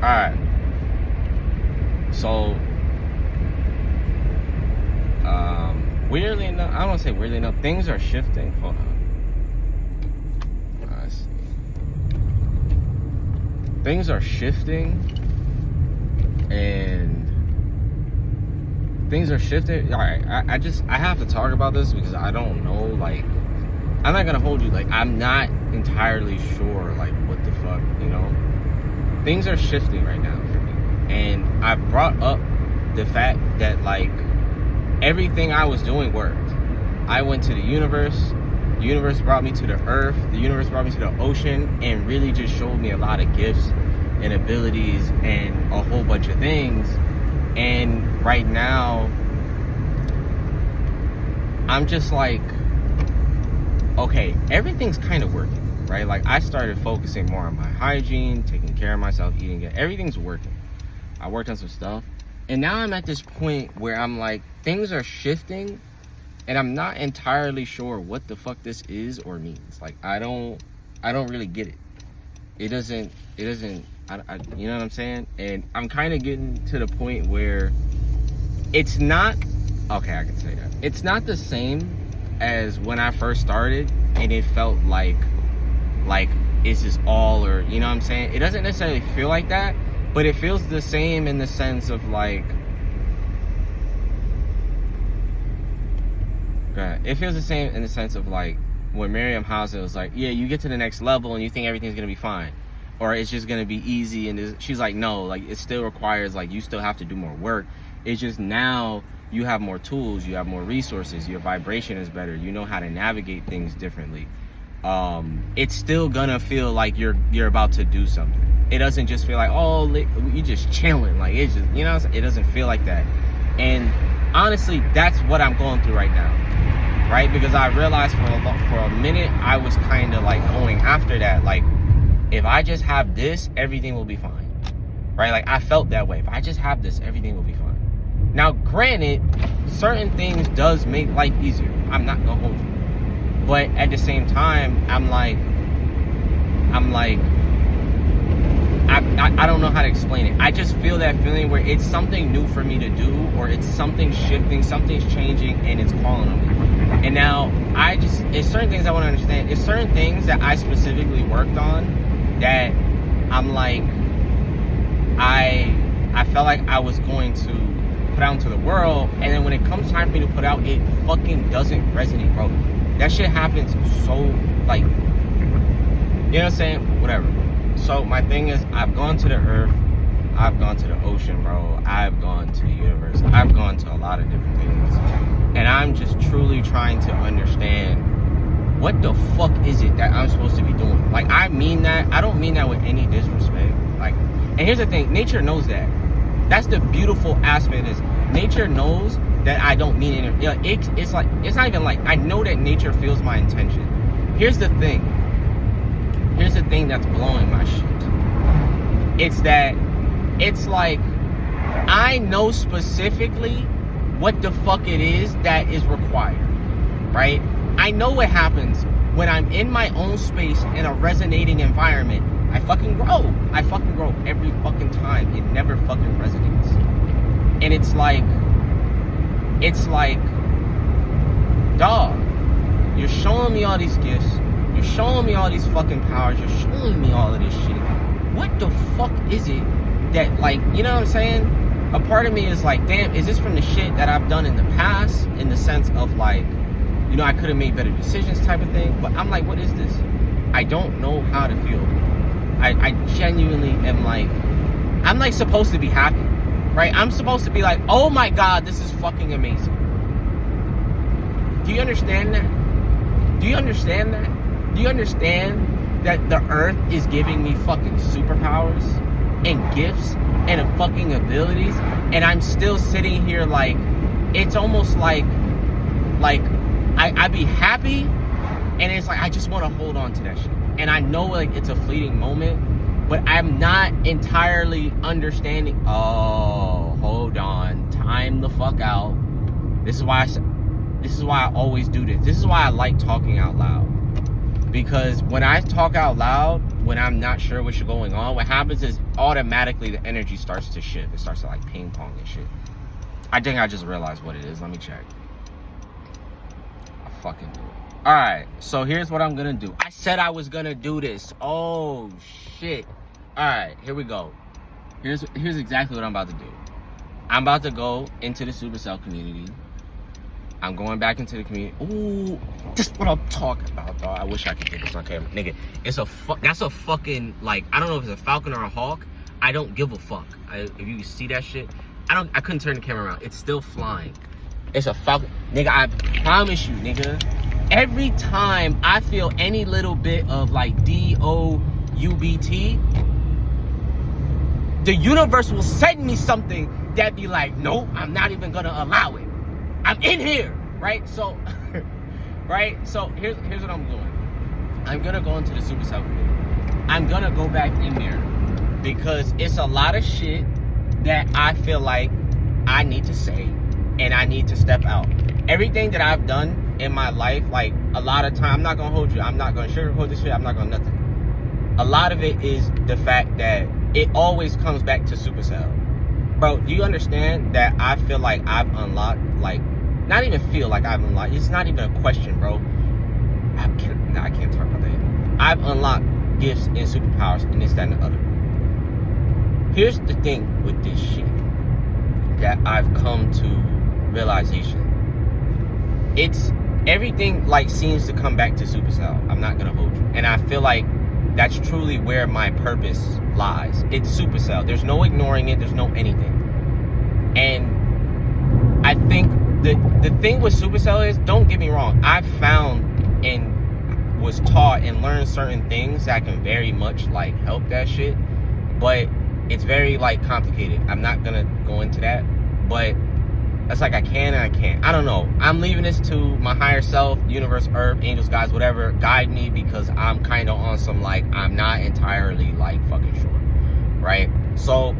Alright. So, weirdly enough, I don't want to say weirdly enough, things are shifting. Hold on. I see. Things are shifting, and Alright, I have to talk about this because I don't know, like, I'm not gonna hold you, like, I'm not entirely sure, like, what the fuck, you know? Things are shifting right now for me. And I brought up the fact that, like, everything I was doing worked. I went to the universe brought me to the earth, the universe brought me to the ocean, and really just showed me a lot of gifts and abilities and a whole bunch of things. And right now, I'm just like, okay, everything's kind of working, right? Like, I started focusing more on my hygiene, taking care of myself, eating it. Everything's working. I worked on some stuff. And now I'm at this point where I'm like, things are shifting, and I'm not entirely sure what the fuck this is or means. Like, I don't really get it. It doesn't, you know what I'm saying? And I'm kind of getting to the point where it's not, okay, I can say that. It's not the same as when I first started, and it felt like is this all, or, you know what I'm saying? It doesn't necessarily feel like that, but it feels the same in the sense of, like, it feels the same in the sense of, like, when Miriam Hauser was like, yeah, you get to the next level and you think everything's gonna be fine, or it's just gonna be easy, and she's like, no, like, it still requires, like, you still have to do more work. It's just now you have more tools, you have more resources, your vibration is better, you know how to navigate things differently. It's still gonna feel like you're about to do something. It doesn't just feel like, oh, you just chilling. Like, it's just, you know, it doesn't feel like that. And honestly, that's what I'm going through right now, right? Because I realized for a minute, I was kind of like going after that. Like, if I just have this, everything will be fine, right? Like, I felt that way. If I just have this, everything will be fine. Now, granted, certain things does make life easier. I'm not gonna hold you. But at the same time, I don't know how to explain it. I just feel that feeling where it's something new for me to do, or it's something shifting, something's changing, and it's calling on me. And now, it's certain things I want to understand. It's certain things that I specifically worked on that I'm like, I felt like I was going to put out into the world, and then when it comes time for me to put out, it fucking doesn't resonate, bro. That shit happens so, like, you know what I'm saying? Whatever. So my thing is, I've gone to the earth, I've gone to the ocean, bro, I've gone to the universe, I've gone to a lot of different things, and I'm just truly trying to understand, what the fuck is it that I'm supposed to be doing? Like, I mean that, I don't mean that with any disrespect. Like, and here's the thing, nature knows that. That's the beautiful aspect is, nature knows that I don't mean it. It's like, it's not even like, I know that nature feels my intention. Here's the thing that's blowing my shit. It's that, it's like, I know specifically what the fuck it is that is required, right? I know what happens when I'm in my own space in a resonating environment. I fucking grow every fucking time. It never fucking resonates. And it's like, dog, you're showing me all these gifts, you're showing me all these fucking powers, you're showing me all of this shit. What the fuck is it that, like, you know what I'm saying? A part of me is like, damn, is this from the shit that I've done in the past, in the sense of, like, you know, I could have made better decisions type of thing? But I'm like, what is this? I don't know how to feel. I genuinely am like, I'm like supposed to be happy, right? I'm supposed to be like, oh my God, this is fucking amazing. Do you understand that? Do you understand that? Do you understand that the earth is giving me fucking superpowers and gifts and fucking abilities, and I'm still sitting here like, it's almost like I be happy, and it's like I just want to hold on to that shit. And I know, like, it's a fleeting moment, but I'm not entirely understanding. Oh, hold on, time the fuck out. This is why I always do this. This is why I like talking out loud. Because when I talk out loud, when I'm not sure what's going on, what happens is automatically the energy starts to shift. It starts to like ping pong and shit. I think I just realized what it is. Let me check. I fucking do it. Alright, so here's what I'm gonna do. I said I was gonna do this. Oh shit. Alright, here we go. Here's exactly what I'm about to do. I'm about to go into the Supercell community. I'm going back into the community. Ooh, this is what I'm talking about, dog. I wish I could get this on camera. Nigga, that's a fucking, like, I don't know if it's a falcon or a hawk. I don't give a fuck. If you see that shit, I couldn't turn the camera around. It's still flying. It's a falcon. Nigga, I promise you, nigga, every time I feel any little bit of, like, DOUBT, the universe will send me something that be like, nope, I'm not even gonna allow it. I'm in here, right? So, right? So here's what I'm doing. I'm gonna go into the Supercell community. I'm gonna go back in there because it's a lot of shit that I feel like I need to say and I need to step out. Everything that I've done in my life, like a lot of time, I'm not gonna hold you. I'm not gonna sugarcoat this shit. I'm not gonna nothing. A lot of it is the fact that it always comes back to Supercell. Bro, do you understand that I feel like I've unlocked, like, not even feel like I've unlocked, it's not even a question, bro. I can't talk about that. I've unlocked gifts and superpowers and this, that, and the other. Here's the thing with this shit that I've come to realization. It's, everything, like, seems to come back to Supercell. I'm not gonna hold you. And I feel like that's truly where my purpose lies. It's Supercell. There's no ignoring it. There's no anything. And I think the thing with Supercell is, don't get me wrong, I've found and was taught and learned certain things that can very much like help that shit. But it's very like complicated. I'm not gonna go into that. But it's like I can and I can't. I don't know. I'm leaving this to my higher self, universe, earth, angels, guys, whatever. Guide me because I'm kind of on some like, I'm not entirely like fucking sure. Right? So,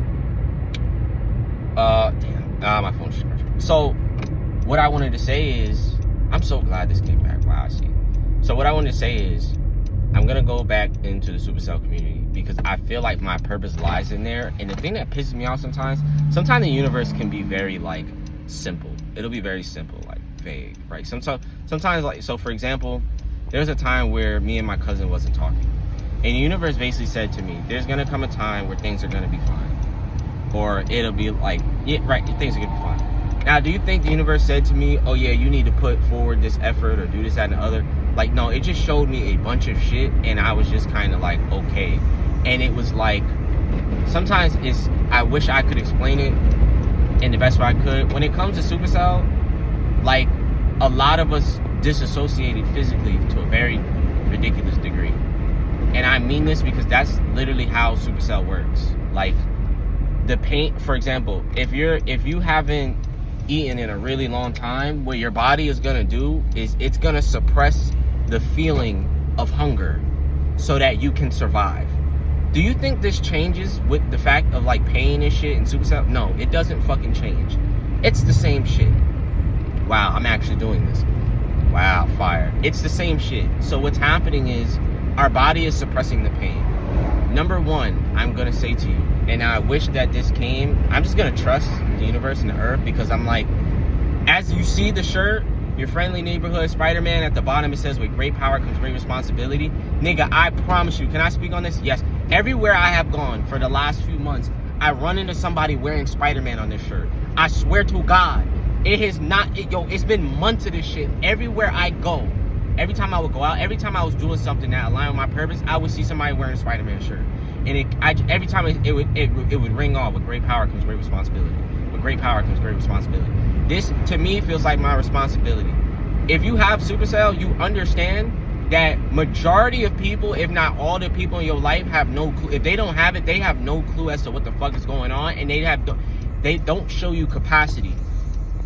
my phone's charged. So, what I wanted to say is, I'm so glad this came back. Wow, I see. So what I wanted to say is, I'm gonna go back into the Supercell community because I feel like my purpose lies in there. And the thing that pisses me off sometimes the universe can be very like simple. It'll be very simple, like vague, right? Sometimes like, so for example, there was a time where me and my cousin wasn't talking. And the universe basically said to me, there's gonna come a time where things are gonna be fine. Or it'll be like, yeah, right, things are gonna be fine. Now, do you think the universe said to me, oh yeah, you need to put forward this effort or do this, that, and the other? Like, no, it just showed me a bunch of shit and I was just kind of like, okay. And it was like, sometimes I wish I could explain it in the best way I could. When it comes to Supercell, like, a lot of us disassociated physically to a very ridiculous degree. And I mean this because that's literally how Supercell works. Like, the pain, for example, if you haven't eaten in a really long time, what your body is gonna do is it's gonna suppress the feeling of hunger so that you can survive. Do you think this changes with the fact of like pain and shit in Supercell? No, it doesn't fucking change. It's the same shit. Wow, I'm actually doing this. Wow, fire. It's the same shit. So what's happening is our body is suppressing the pain. Number one, I'm gonna say to you, and I wish that this came, I'm just gonna trust the universe and the earth because I'm like, as you see the shirt, your friendly neighborhood Spider-Man, at the bottom it says, with great power comes great responsibility. Nigga, I promise you, can I speak on this? Yes. Everywhere I have gone for the last few months, I run into somebody wearing Spider-Man on this shirt. I swear to God, it has not, it's been months of this shit. Everywhere I go, every time I would go out, every time I was doing something that aligned with my purpose, I would see somebody wearing a Spider-Man shirt. And every time it would ring off, with great power comes great responsibility. With great power comes great responsibility. This, to me, feels like my responsibility. If you have Supercell, you understand that majority of people, if not all the people in your life, have no clue. If they don't have it, they have no clue as to what the fuck is going on, and they don't show you capacity,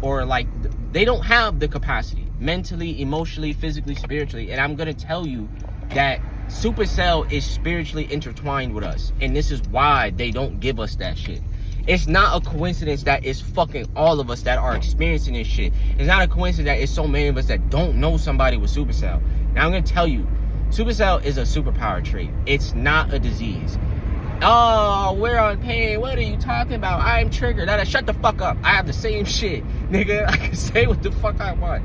or like they don't have the capacity mentally, emotionally, physically, spiritually. And I'm gonna tell you that Supercell is spiritually intertwined with us, and this is why they don't give us that shit. It's not a coincidence that it's fucking all of us that are experiencing this shit. It's not a coincidence that it's so many of us that don't know somebody with Supercell. Now I'm gonna tell you, Supercell is a superpower trait. It's not a disease. Oh, we're on pain. What are you talking about? I'm triggered. Shut the fuck up. I have the same shit, nigga. I can say what the fuck I want.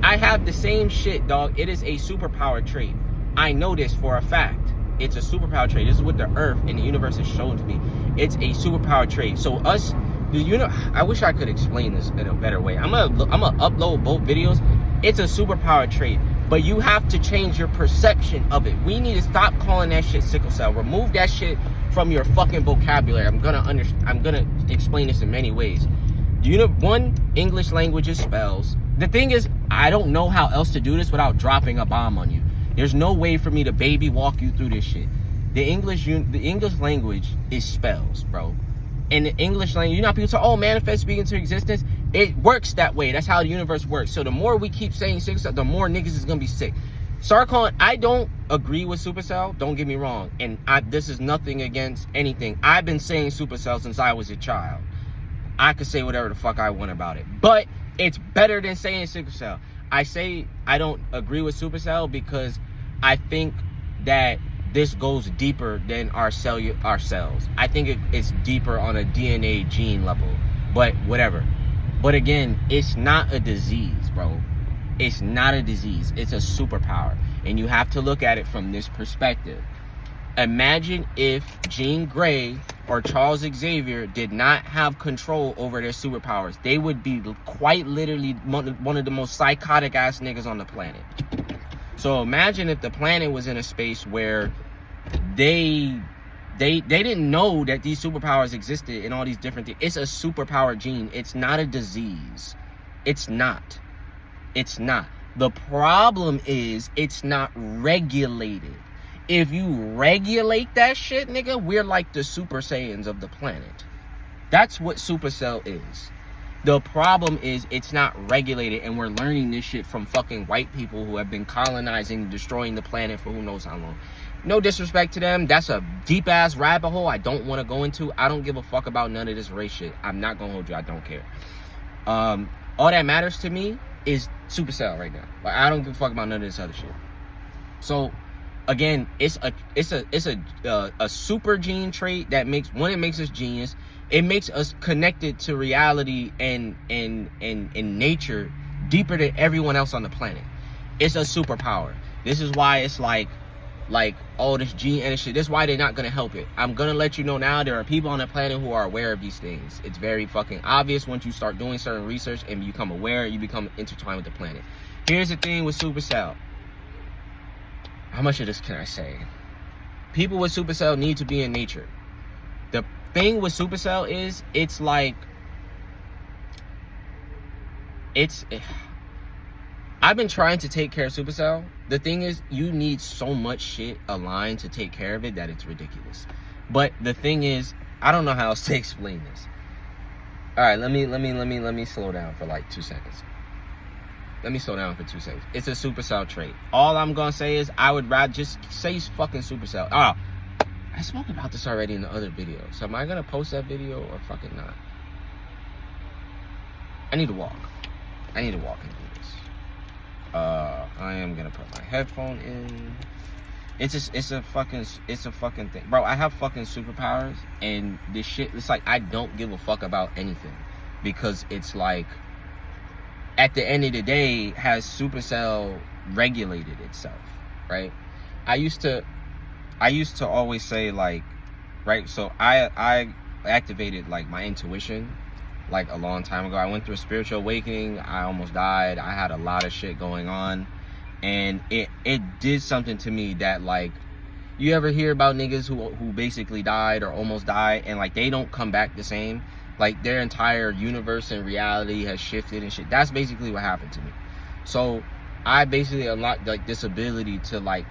I have the same shit, dog. It is a superpower trait. I know this for a fact. It's a superpower trait. This is what the earth and the universe has shown to me. It's a superpower trait. So us, I wish I could explain this in a better way. I'm gonna upload both videos. It's a superpower trait, but you have to change your perception of it. We need to stop calling that shit sickle cell. Remove that shit from your fucking vocabulary. I'm gonna explain this in many ways. One, English language is spells. The thing is, I don't know how else to do this without dropping a bomb on you. There's no way for me to baby walk you through this shit. The English language is spells, bro. And the English language, you know how people say, oh, manifest speak into existence? It works that way. That's how the universe works. So the more we keep saying sickle cell, the more niggas is gonna be sick. Start calling. I don't agree with Supercell. Don't get me wrong. And this is nothing against anything. I've been saying Supercell since I was a child. I could say whatever the fuck I want about it. But it's better than saying sickle cell. I say I don't agree with Supercell because I think that this goes deeper than our cells. I think it's deeper on a DNA gene level. But whatever. But again, it's not a disease, bro. It's not a disease. It's a superpower. And you have to look at it from this perspective. Imagine if Jean Grey or Charles Xavier did not have control over their superpowers. They would be quite literally one of the most psychotic ass niggas on the planet. So imagine if the planet was in a space where they didn't know that these superpowers existed and all these different things. It's a superpower gene. It's not a disease. It's not. It's not. The problem is it's not regulated. If you regulate that shit, nigga, we're like the Super Saiyans of the planet. That's what Supercell is. The problem is it's not regulated, and we're learning this shit from fucking white people who have been colonizing, destroying the planet for who knows how long. No disrespect to them. That's a deep-ass rabbit hole I don't want to go into. I don't give a fuck about none of this race shit. I'm not going to hold you. I don't care. All that matters to me is Supercell right now. Like, I don't give a fuck about none of this other shit. So, again, it's a super gene trait that makes us genius. It makes us connected to reality and nature deeper than everyone else on the planet. It's a superpower. This is why it's like all this gene and shit. This is why they're not gonna help it. I'm gonna let you know now, there are people on the planet who are aware of these things. It's very fucking obvious once you start doing certain research and you become aware, you become intertwined with the planet. Here's the thing with Supercell. How much of this can I say? People with Supercell need to be in nature. The thing with Supercell is, I've been trying to take care of Supercell. The thing is, you need so much shit aligned to take care of it that it's ridiculous. But the thing is, I don't know how else to explain this. All right, let me slow down for like 2 seconds. Let me slow down for 2 seconds. It's a Supercell trait. All I'm gonna say is, I would rather just say fucking Supercell. Oh, I spoke about this already in the other video. So am I gonna post that video or fucking not? I need to walk. And do this. I am gonna put my headphone in. It's a fucking thing, bro. I have fucking superpowers, and this shit, it's like I don't give a fuck about anything, because it's like, at the end of the day, has Supercell regulated itself, right? I used to always say, like, right, so I activated like my intuition like a long time ago. I went through a spiritual awakening. I almost died. I had a lot of shit going on, and it did something to me that, like, you ever hear about niggas who basically died or almost died, and like they don't come back the same? Like, their entire universe and reality has shifted and shit. That's basically what happened to me. So I basically unlocked like this ability to like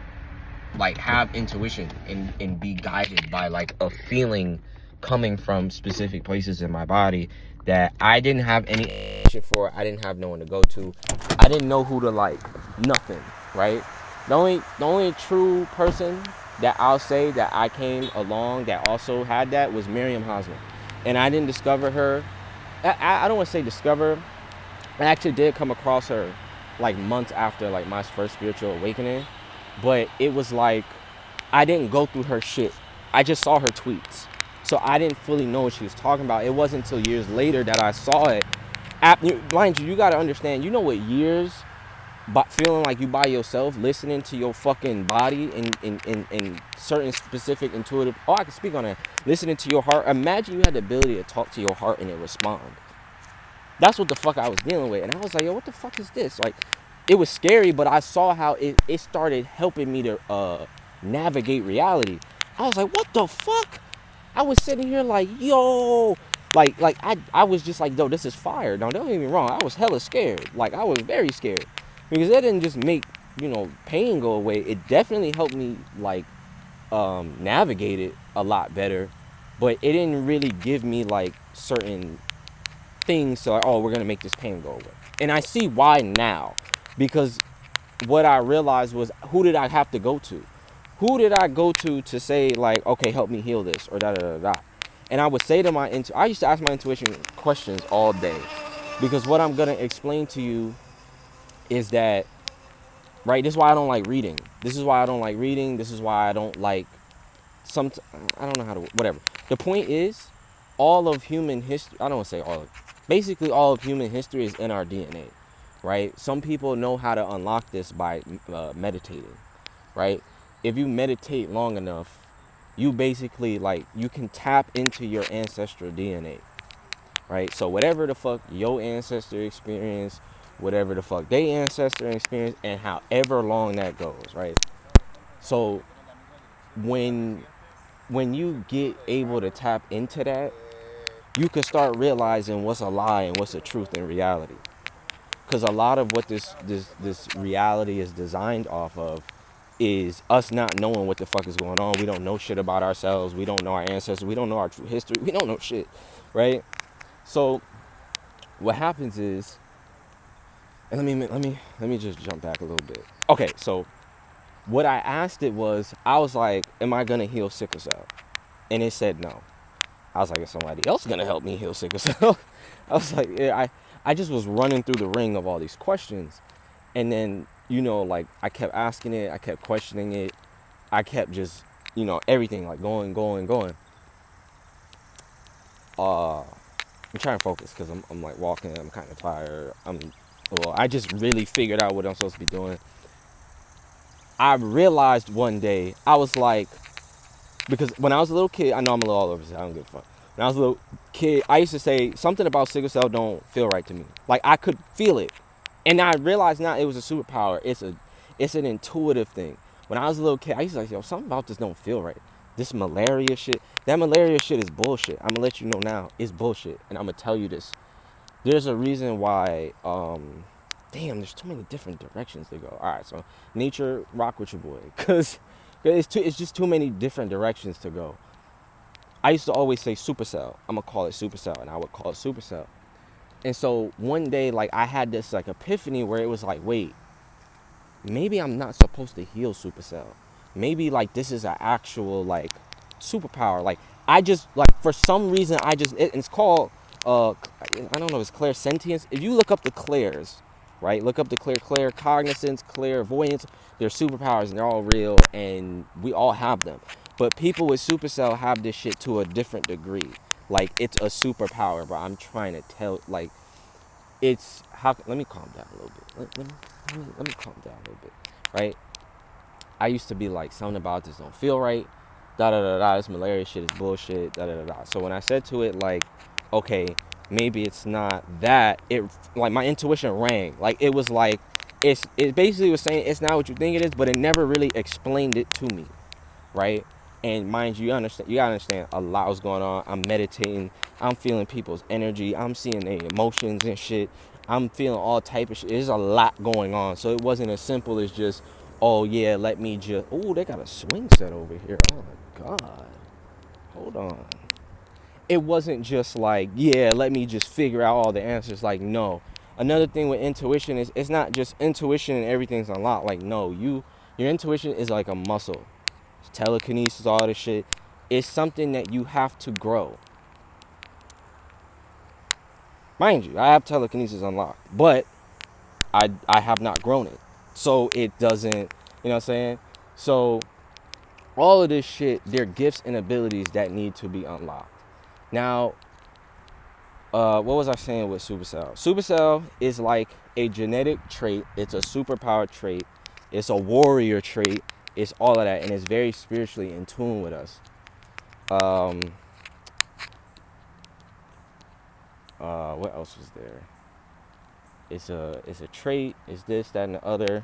have intuition and be guided by like a feeling coming from specific places in my body that I didn't have any shit for. I didn't have no one to go to. I didn't know who to like. Nothing, right? The only true person that I'll say that I came along that also had that was Miriam Hosmer. And I didn't discover her. I don't want to say discover. I actually did come across her like months after like my first spiritual awakening. but it was like I didn't go through her shit. I just saw her tweets. So I didn't fully know what she was talking about. It wasn't until years later that I saw it. Mind you, you got to understand, you know what years, but feeling like you by yourself, listening to your fucking body in certain specific intuitive, oh, I can speak on that. Listening to your heart. Imagine you had the ability to talk to your heart and it respond. That's what the fuck I was dealing with. And I was like, yo, what the fuck is this? Like, it was scary, but I saw how it started helping me to navigate reality. I was like, what the fuck? I was sitting here like, yo, like I was just like, yo, this is fire. Now, don't get me wrong. I was hella scared. Like, I was very scared. Because that didn't just make, pain go away. It definitely helped me, like, navigate it a lot better. But it didn't really give me, like, certain things so like, oh, we're gonna make this pain go away. And I see why now, because what I realized was, who did I have to go to? Who did I go to say like, okay, help me heal this, or da da da da? And I would say to I used to ask my intuition questions all day, because what I'm gonna explain to you is that, right? This is why I don't like reading. This is why I don't like reading. This is why I don't like I don't know how to, whatever. The point is, all of human history, I don't want to say all of, basically all of human history is in our DNA, right? Some people know how to unlock this by meditating, right? If you meditate long enough, you basically, like, you can tap into your ancestral DNA, right? So whatever the fuck your ancestor experienced, whatever the fuck they ancestor experienced, and however long that goes, right? So when you get able to tap into that, you can start realizing what's a lie and what's a truth in reality. Because a lot of what this reality is designed off of is us not knowing what the fuck is going on. We don't know shit about ourselves. We don't know our ancestors. We don't know our true history. We don't know shit, right? So what happens is, and let me just jump back a little bit. Okay, so what I asked it was, I was like, am I gonna heal sickle cell? And it said no. I was like, is somebody else gonna help me heal sickle cell? I was like, yeah, I just was running through the ring of all these questions. And then, like, I kept asking it, I kept questioning it, I kept just, everything, like, going. I'm trying to focus because I'm like walking, I'm kind of tired. I just really figured out what I'm supposed to be doing. I realized one day, I was like, because when I was a little kid, I know I'm a little all over, so I don't give a fuck. When I was a little kid, I used to say something about sickle cell don't feel right to me. Like, I could feel it. And I realized now it was a superpower. It's an intuitive thing. When I was a little kid, I used to say, yo, something about this don't feel right. This malaria shit, that malaria shit is bullshit. I'm gonna let you know now, it's bullshit. And I'm gonna tell you this. There's a reason why, there's too many different directions to go. All right, so nature, rock with your boy. Because it's just too many different directions to go. I used to always say supercell. I'm gonna call it supercell, and I would call it supercell. And so one day, like, I had this, like, epiphany where it was like, wait, maybe I'm not supposed to heal supercell. Maybe, like, this is an actual, like, superpower. Like, I just, like, for some reason, it's called, I don't know if it's clairsentience. If you look up the clairs, right, look up the claircognizance, clairvoyance, they're superpowers and they're all real and we all have them. But people with supercell have this shit to a different degree. Like, it's a superpower, but I'm trying to tell, like, it's, let me calm down a little bit. Let me calm down a little bit, right? I used to be like, something about this don't feel right, da-da-da-da, this malaria shit is bullshit, da-da-da-da. So when I said to it, like, okay, maybe it's not that, it, like, my intuition rang. Like, it was like, it basically was saying, it's not what you think it is, but it never really explained it to me, right? And mind you, you gotta understand, a lot was going on. I'm meditating, I'm feeling people's energy, I'm seeing their emotions and shit. I'm feeling all type of shit. There's a lot going on. So it wasn't as simple as just, oh yeah, let me just, oh, they got a swing set over here. Oh my God. Hold on. It wasn't just like, yeah, let me just figure out all the answers. Like, no. Another thing with intuition is, it's not just intuition and everything's unlocked. Like, no, your intuition is like a muscle. Telekinesis, all this shit. It's something that you have to grow. Mind you, I have telekinesis unlocked, but I have not grown it. So it doesn't, you know what I'm saying? So all of this shit, they're gifts and abilities that need to be unlocked. Now, what was I saying with Supercell? Supercell is like a genetic trait. It's a superpower trait. It's a warrior trait. It's all of that, and it's very spiritually in tune with us. What else was there? It's a trait. It's this, that, and the other.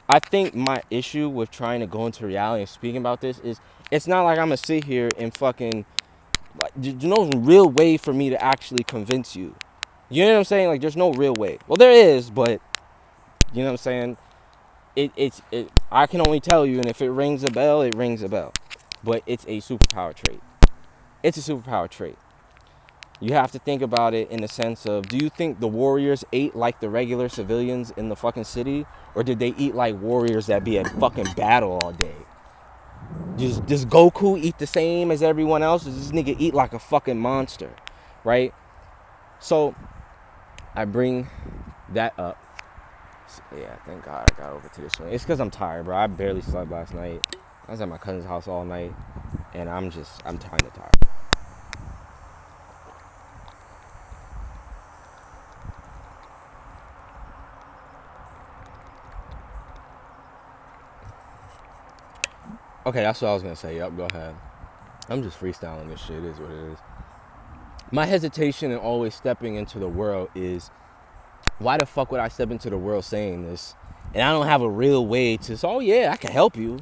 I think my issue with trying to go into reality and speaking about this is it's not like I'm gonna sit here and fucking like there's no real way for me to actually convince you. You know what I'm saying? Like there's no real way. Well, there is, but you know what I'm saying? It's I can only tell you, and if it rings a bell, it rings a bell. But it's a superpower trait. It's a superpower trait. You have to think about it in the sense of, do you think the warriors ate like the regular civilians in the fucking city? Or did they eat like warriors that be at fucking battle all day? Does Goku eat the same as everyone else? Does this nigga eat like a fucking monster? Right? So, I bring that up. So, yeah, thank God I got over to this one. It's because I'm tired, bro. I barely slept last night. I was at my cousin's house all night. And I'm kind of tired. Okay, that's what I was going to say. Yup, go ahead. I'm just freestyling this shit. It is what it is. My hesitation in always stepping into the world is, why the fuck would I step into the world saying this? And I don't have a real way to say, oh yeah, I can help you.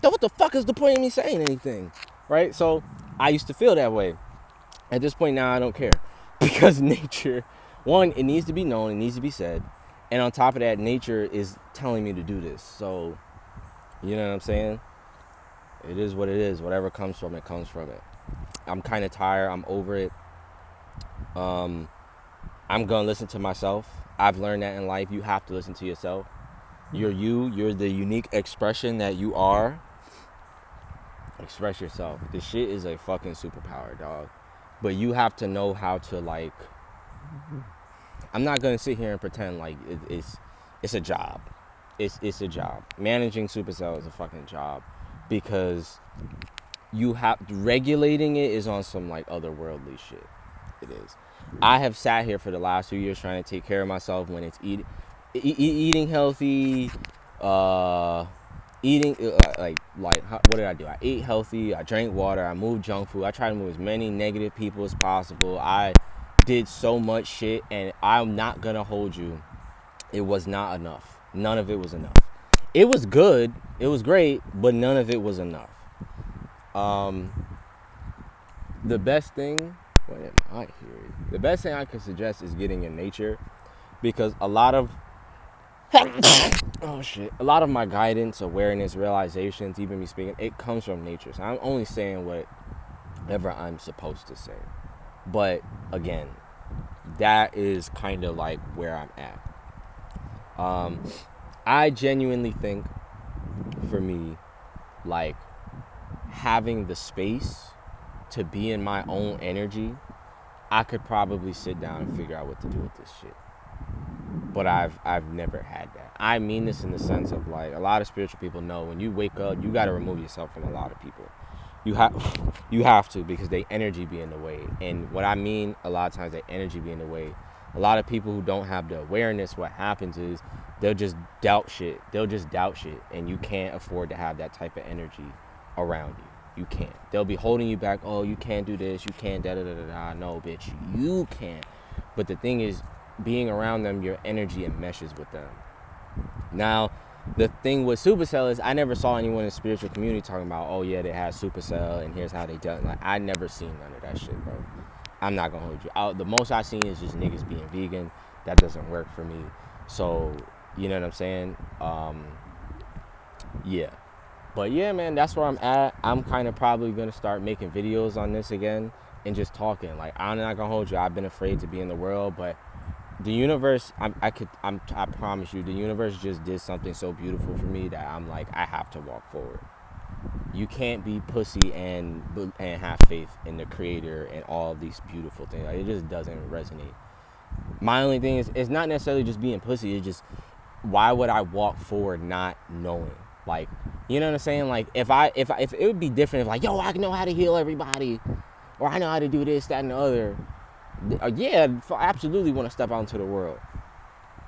Then what the fuck is the point of me saying anything? Right? So I used to feel that way. At this point now, I don't care. Because nature, one, it needs to be known. It needs to be said. And on top of that, nature is telling me to do this. So, you know what I'm saying? It is what it is. Whatever comes from it, comes from it. I'm kind of tired. I'm over it. I'm going to listen to myself. I've learned that in life. You have to listen to yourself. You're you. You're the unique expression that you are. Express yourself. This shit is a fucking superpower, dog. But you have to know how to, like... I'm not going to sit here and pretend like it's a job. It's a job. Managing Supercell is a fucking job. Because you have regulating it is on some like otherworldly shit. It is. I have sat here for the last 2 years trying to take care of myself when it's eating healthy, eating what did I do? I ate healthy. I drank water. I moved junk food. I tried to move as many negative people as possible. I did so much shit, and I'm not gonna hold you. It was not enough. None of it was enough. It was good. It was great, but none of it was enough. The best thing, what am I hearing? The best thing I can suggest is getting in nature, because a lot of a lot of my guidance, awareness, realizations, even me speaking, it comes from nature. So I'm only saying whatever I'm supposed to say. But again, that is kind of like where I'm at. I genuinely think, for me, like, having the space to be in my own energy, I could probably sit down and figure out what to do with this shit. But I've never had that. I mean this in the sense of, like, a lot of spiritual people know when you wake up, you got to remove yourself from a lot of people. You have to, because they energy be in the way. And what I mean, a lot of times, they energy be in the way. A lot of people who don't have the awareness, what happens is they'll just doubt shit. And you can't afford to have that type of energy around you. You can't. They'll be holding you back. Oh, you can't do this. You can't da-da-da-da-da. No, bitch, you can. But the thing is, being around them, your energy enmeshes with them. Now, the thing with Supercell is I never saw anyone in the spiritual community talking about, oh, yeah, they had Supercell and here's how they done it. Like, I never seen none of that shit, bro. I'm not going to hold you. The most I seen is just niggas being vegan. That doesn't work for me. So, you know what I'm saying? Yeah. But yeah, man, that's where I'm at. I'm kind of probably going to start making videos on this again and just talking. Like, I'm not going to hold you. I've been afraid to be in the world, but the universe, I promise you, the universe just did something so beautiful for me that I'm like, I have to walk forward. You can't be pussy and have faith in the creator and all of these beautiful things. Like, it just doesn't resonate. My only thing is, it's not necessarily just being pussy. It's just, why would I walk forward not knowing? Like, you know what I'm saying? Like, if it would be different if like, yo, I know how to heal everybody, or I know how to do this, that, and the other. Yeah, I absolutely want to step out into the world.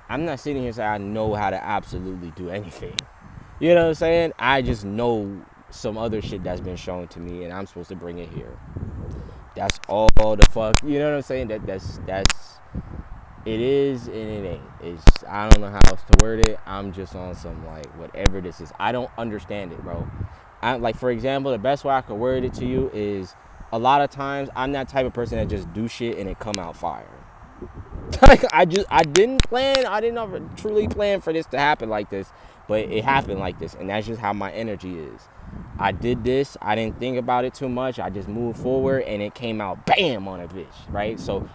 I'm not sitting here saying I know how to absolutely do anything. You know what I'm saying? I just know some other shit that's been shown to me, and I'm supposed to bring it here. That's all the fuck. You know what I'm saying? That's it is and it ain't. It's, I don't know how else to word it. I'm just on some like whatever this is. I don't understand it, bro. Like, for example, the best way I could word it to you is a lot of times I'm that type of person that just do shit and it come out fire. Like, I didn't truly plan for this to happen like this, but it happened like this, and that's just how my energy is. I did this, I didn't think about it too much, I just moved forward, and it came out bam on a bitch, right? So,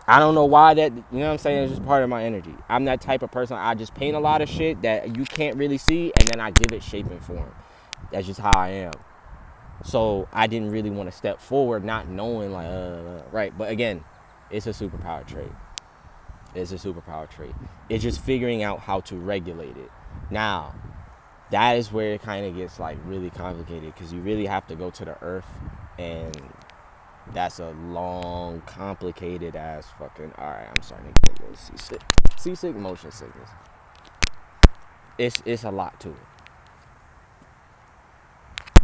I don't know why that, you know what I'm saying, it's just part of my energy. I'm that type of person, I just paint a lot of shit that you can't really see, and then I give it shape and form. That's just how I am. So, I didn't really want to step forward not knowing, like, right, but again, it's a superpower trait. It's a superpower trait. It's just figuring out how to regulate it. Now, that is where it kind of gets like really complicated, because you really have to go to the earth, and that's a long, complicated ass fucking. All right, I'm starting to get a little seasick. Seasick, motion sickness. It's a lot to it.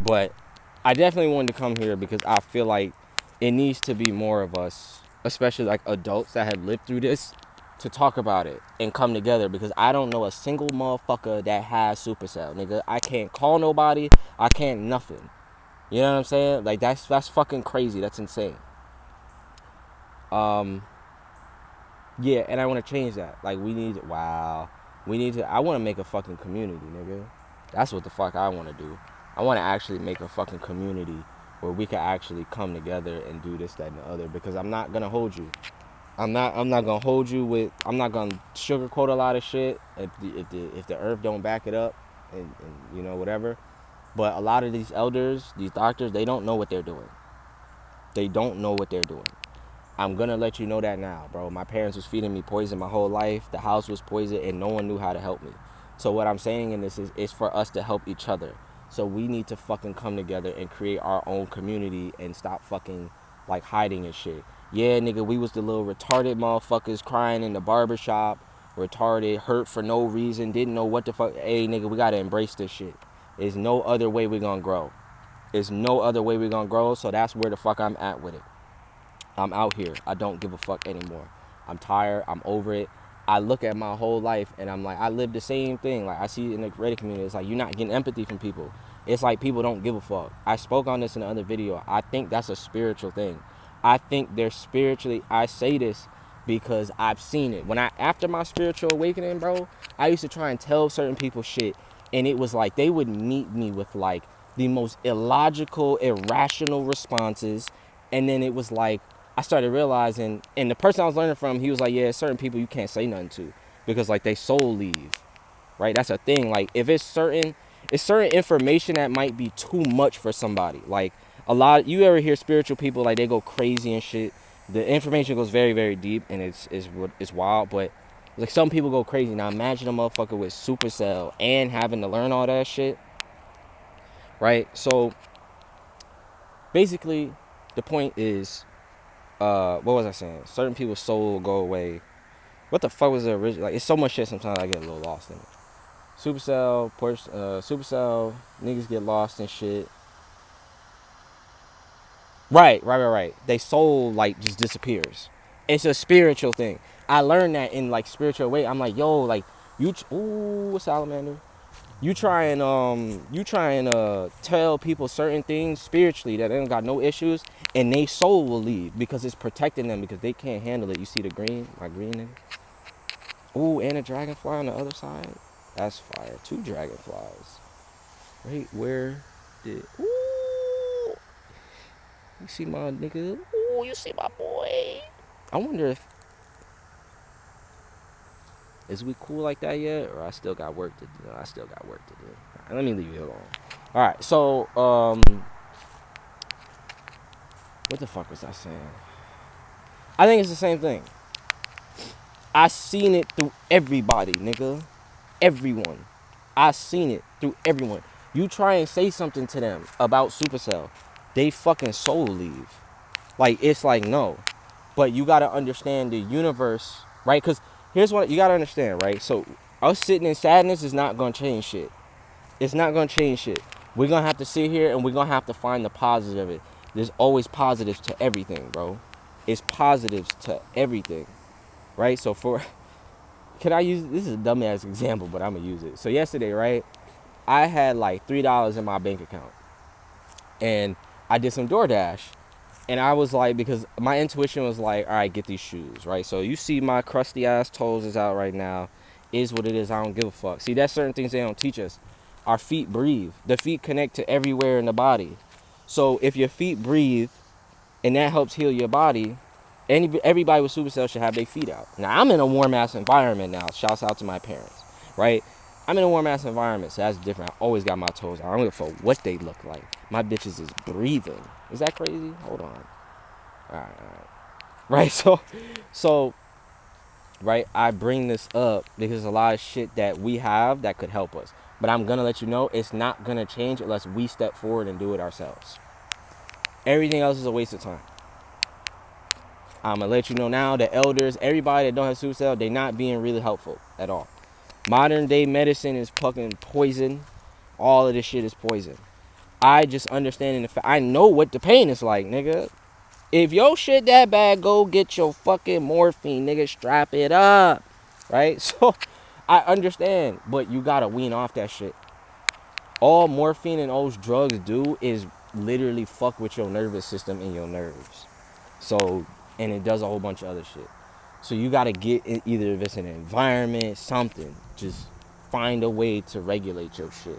But I definitely wanted to come here because I feel like it needs to be more of us, especially like adults that have lived through this, to talk about it and come together, because I don't know a single motherfucker that has Supercell, nigga. I can't call nobody. I can't nothing. You know what I'm saying? Like, that's fucking crazy. That's insane. Yeah, and I want to change that. Like, we need to, I want to make a fucking community, nigga. That's what the fuck I want to do. I want to actually make a fucking community where we can actually come together and do this, that, and the other, because I'm not going to hold you. I'm not gonna hold you with. I'm not gonna sugarcoat a lot of shit if the earth don't back it up, and you know, whatever. But a lot of these elders, these doctors, they don't know what they're doing. They don't know what they're doing. I'm gonna let you know that now, bro. My parents was feeding me poison my whole life. The house was poisoned, and no one knew how to help me. So what I'm saying in this is for us to help each other. So we need to fucking come together and create our own community and stop fucking like hiding and shit. Yeah, nigga, we was the little retarded motherfuckers crying in the barbershop, retarded, hurt for no reason, didn't know what the fuck. Hey, nigga, we gotta embrace this shit. There's no other way we're gonna grow. There's no other way we're gonna grow, so that's where the fuck I'm at with it. I'm out here. I don't give a fuck anymore. I'm tired. I'm over it. I look at my whole life and I'm like, I live the same thing. Like, I see in the Reddit community, it's like you're not getting empathy from people. It's like people don't give a fuck. I spoke on this in the other video. I think that's a spiritual thing. I think they're spiritually, I say this because I've seen it. After my spiritual awakening, bro, I used to try and tell certain people shit, and it was like they would meet me with like the most illogical, irrational responses, and then it was like I started realizing, and the person I was learning from, he was like, yeah, certain people you can't say nothing to because like they soul leave, right? That's a thing. Like, if it's certain information that might be too much for somebody. Like, you ever hear spiritual people, like, they go crazy and shit. The information goes very, very deep, and it's wild, but like, some people go crazy. Now imagine a motherfucker with Supercell and having to learn all that shit, right? So basically the point is, what was I saying? Certain people's soul will go away. What the fuck was the original? Like, it's so much shit sometimes I get a little lost in it. Supercell, niggas get lost and shit. Right. They soul like just disappears. It's a spiritual thing. I learned that in like spiritual way. I'm like, yo, like ooh, salamander. You try and tell people certain things spiritually that they don't got no issues, and they soul will leave because it's protecting them because they can't handle it. You see the green, my green nigga? Ooh, and a dragonfly on the other side. That's fire. 2 dragonflies. Wait, where did... Ooh! You see my nigga? Ooh, you see my boy? I wonder if... Is we cool like that yet? Or I still got work to do? I still got work to do. Right, let me leave you alone. Alright, so, what the fuck was I saying? I think it's the same thing. I seen it through everybody, nigga. Everyone. I've seen it through everyone. You try and say something to them about Supercell, they fucking soul leave. Like, it's like, no. But you got to understand the universe, right? Because here's what you got to understand, right? So us sitting in sadness is not going to change shit. It's not going to change shit. We're going to have to sit here and we're going to have to find the positive of it. There's always positives to everything, bro. It's positives to everything, right? So can I use, this is a dumbass example, but I'm going to use it. So yesterday, right, I had like $3 in my bank account. And I did some DoorDash. And I was like, because my intuition was like, all right, get these shoes, right? So you see my crusty ass toes is out right now. Is what it is. I don't give a fuck. See, that's certain things they don't teach us. Our feet breathe. The feet connect to everywhere in the body. So if your feet breathe and that helps heal your body, everybody with Supercell should have their feet out. Now, I'm in a warm ass environment now. Shouts out to my parents, right? I'm in a warm ass environment, so that's different. I always got my toes out. I don't give a fuck what they look like. My bitches is breathing. Is that crazy? Hold on. All right. Right, so, right, I bring this up because there's a lot of shit that we have that could help us. But I'm going to let you know it's not going to change unless we step forward and do it ourselves. Everything else is a waste of time. I'm going to let you know now, the elders, everybody that don't have Supercell, they're not being really helpful at all. Modern day medicine is fucking poison. All of this shit is poison. I just understanding the fact, I know what the pain is like, nigga. If your shit that bad, go get your fucking morphine, nigga. Strap it up, right? So, I understand, but you gotta wean off that shit. All morphine and those drugs do is literally fuck with your nervous system and your nerves. So, and it does a whole bunch of other shit. So you gotta get in, either if it's an environment, something. Just find a way to regulate your shit.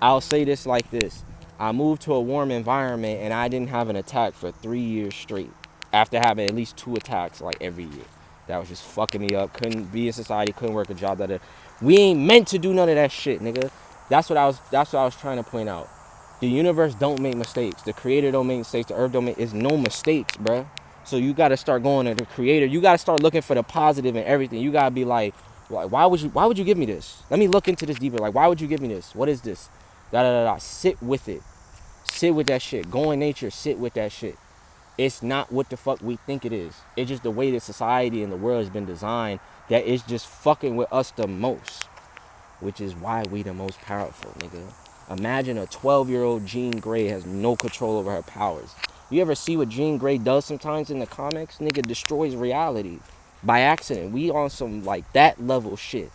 I'll say this like this. I moved to a warm environment and I didn't have an attack for 3 years straight. After having at least 2 attacks like every year. That was just fucking me up. Couldn't be in society, couldn't work a job. We ain't meant to do none of that shit, nigga. That's what I was trying to point out. The universe don't make mistakes. The creator don't make mistakes. The earth don't make, it's no mistakes, bruh. So you gotta start going to the creator. You gotta start looking for the positive in everything. You gotta be like, why would you give me this? Let me look into this deeper. Like, why would you give me this? What is this? Sit with it. Sit with that shit. Go in nature. Sit with that shit. It's not what the fuck we think it is. It's just the way that society and the world has been designed that it's just fucking with us the most. Which is why we the most powerful, nigga. Imagine a 12-year-old Jean Grey has no control over her powers. You ever see what Jean Grey does sometimes in the comics? Nigga destroys reality by accident. We on some like that level shit.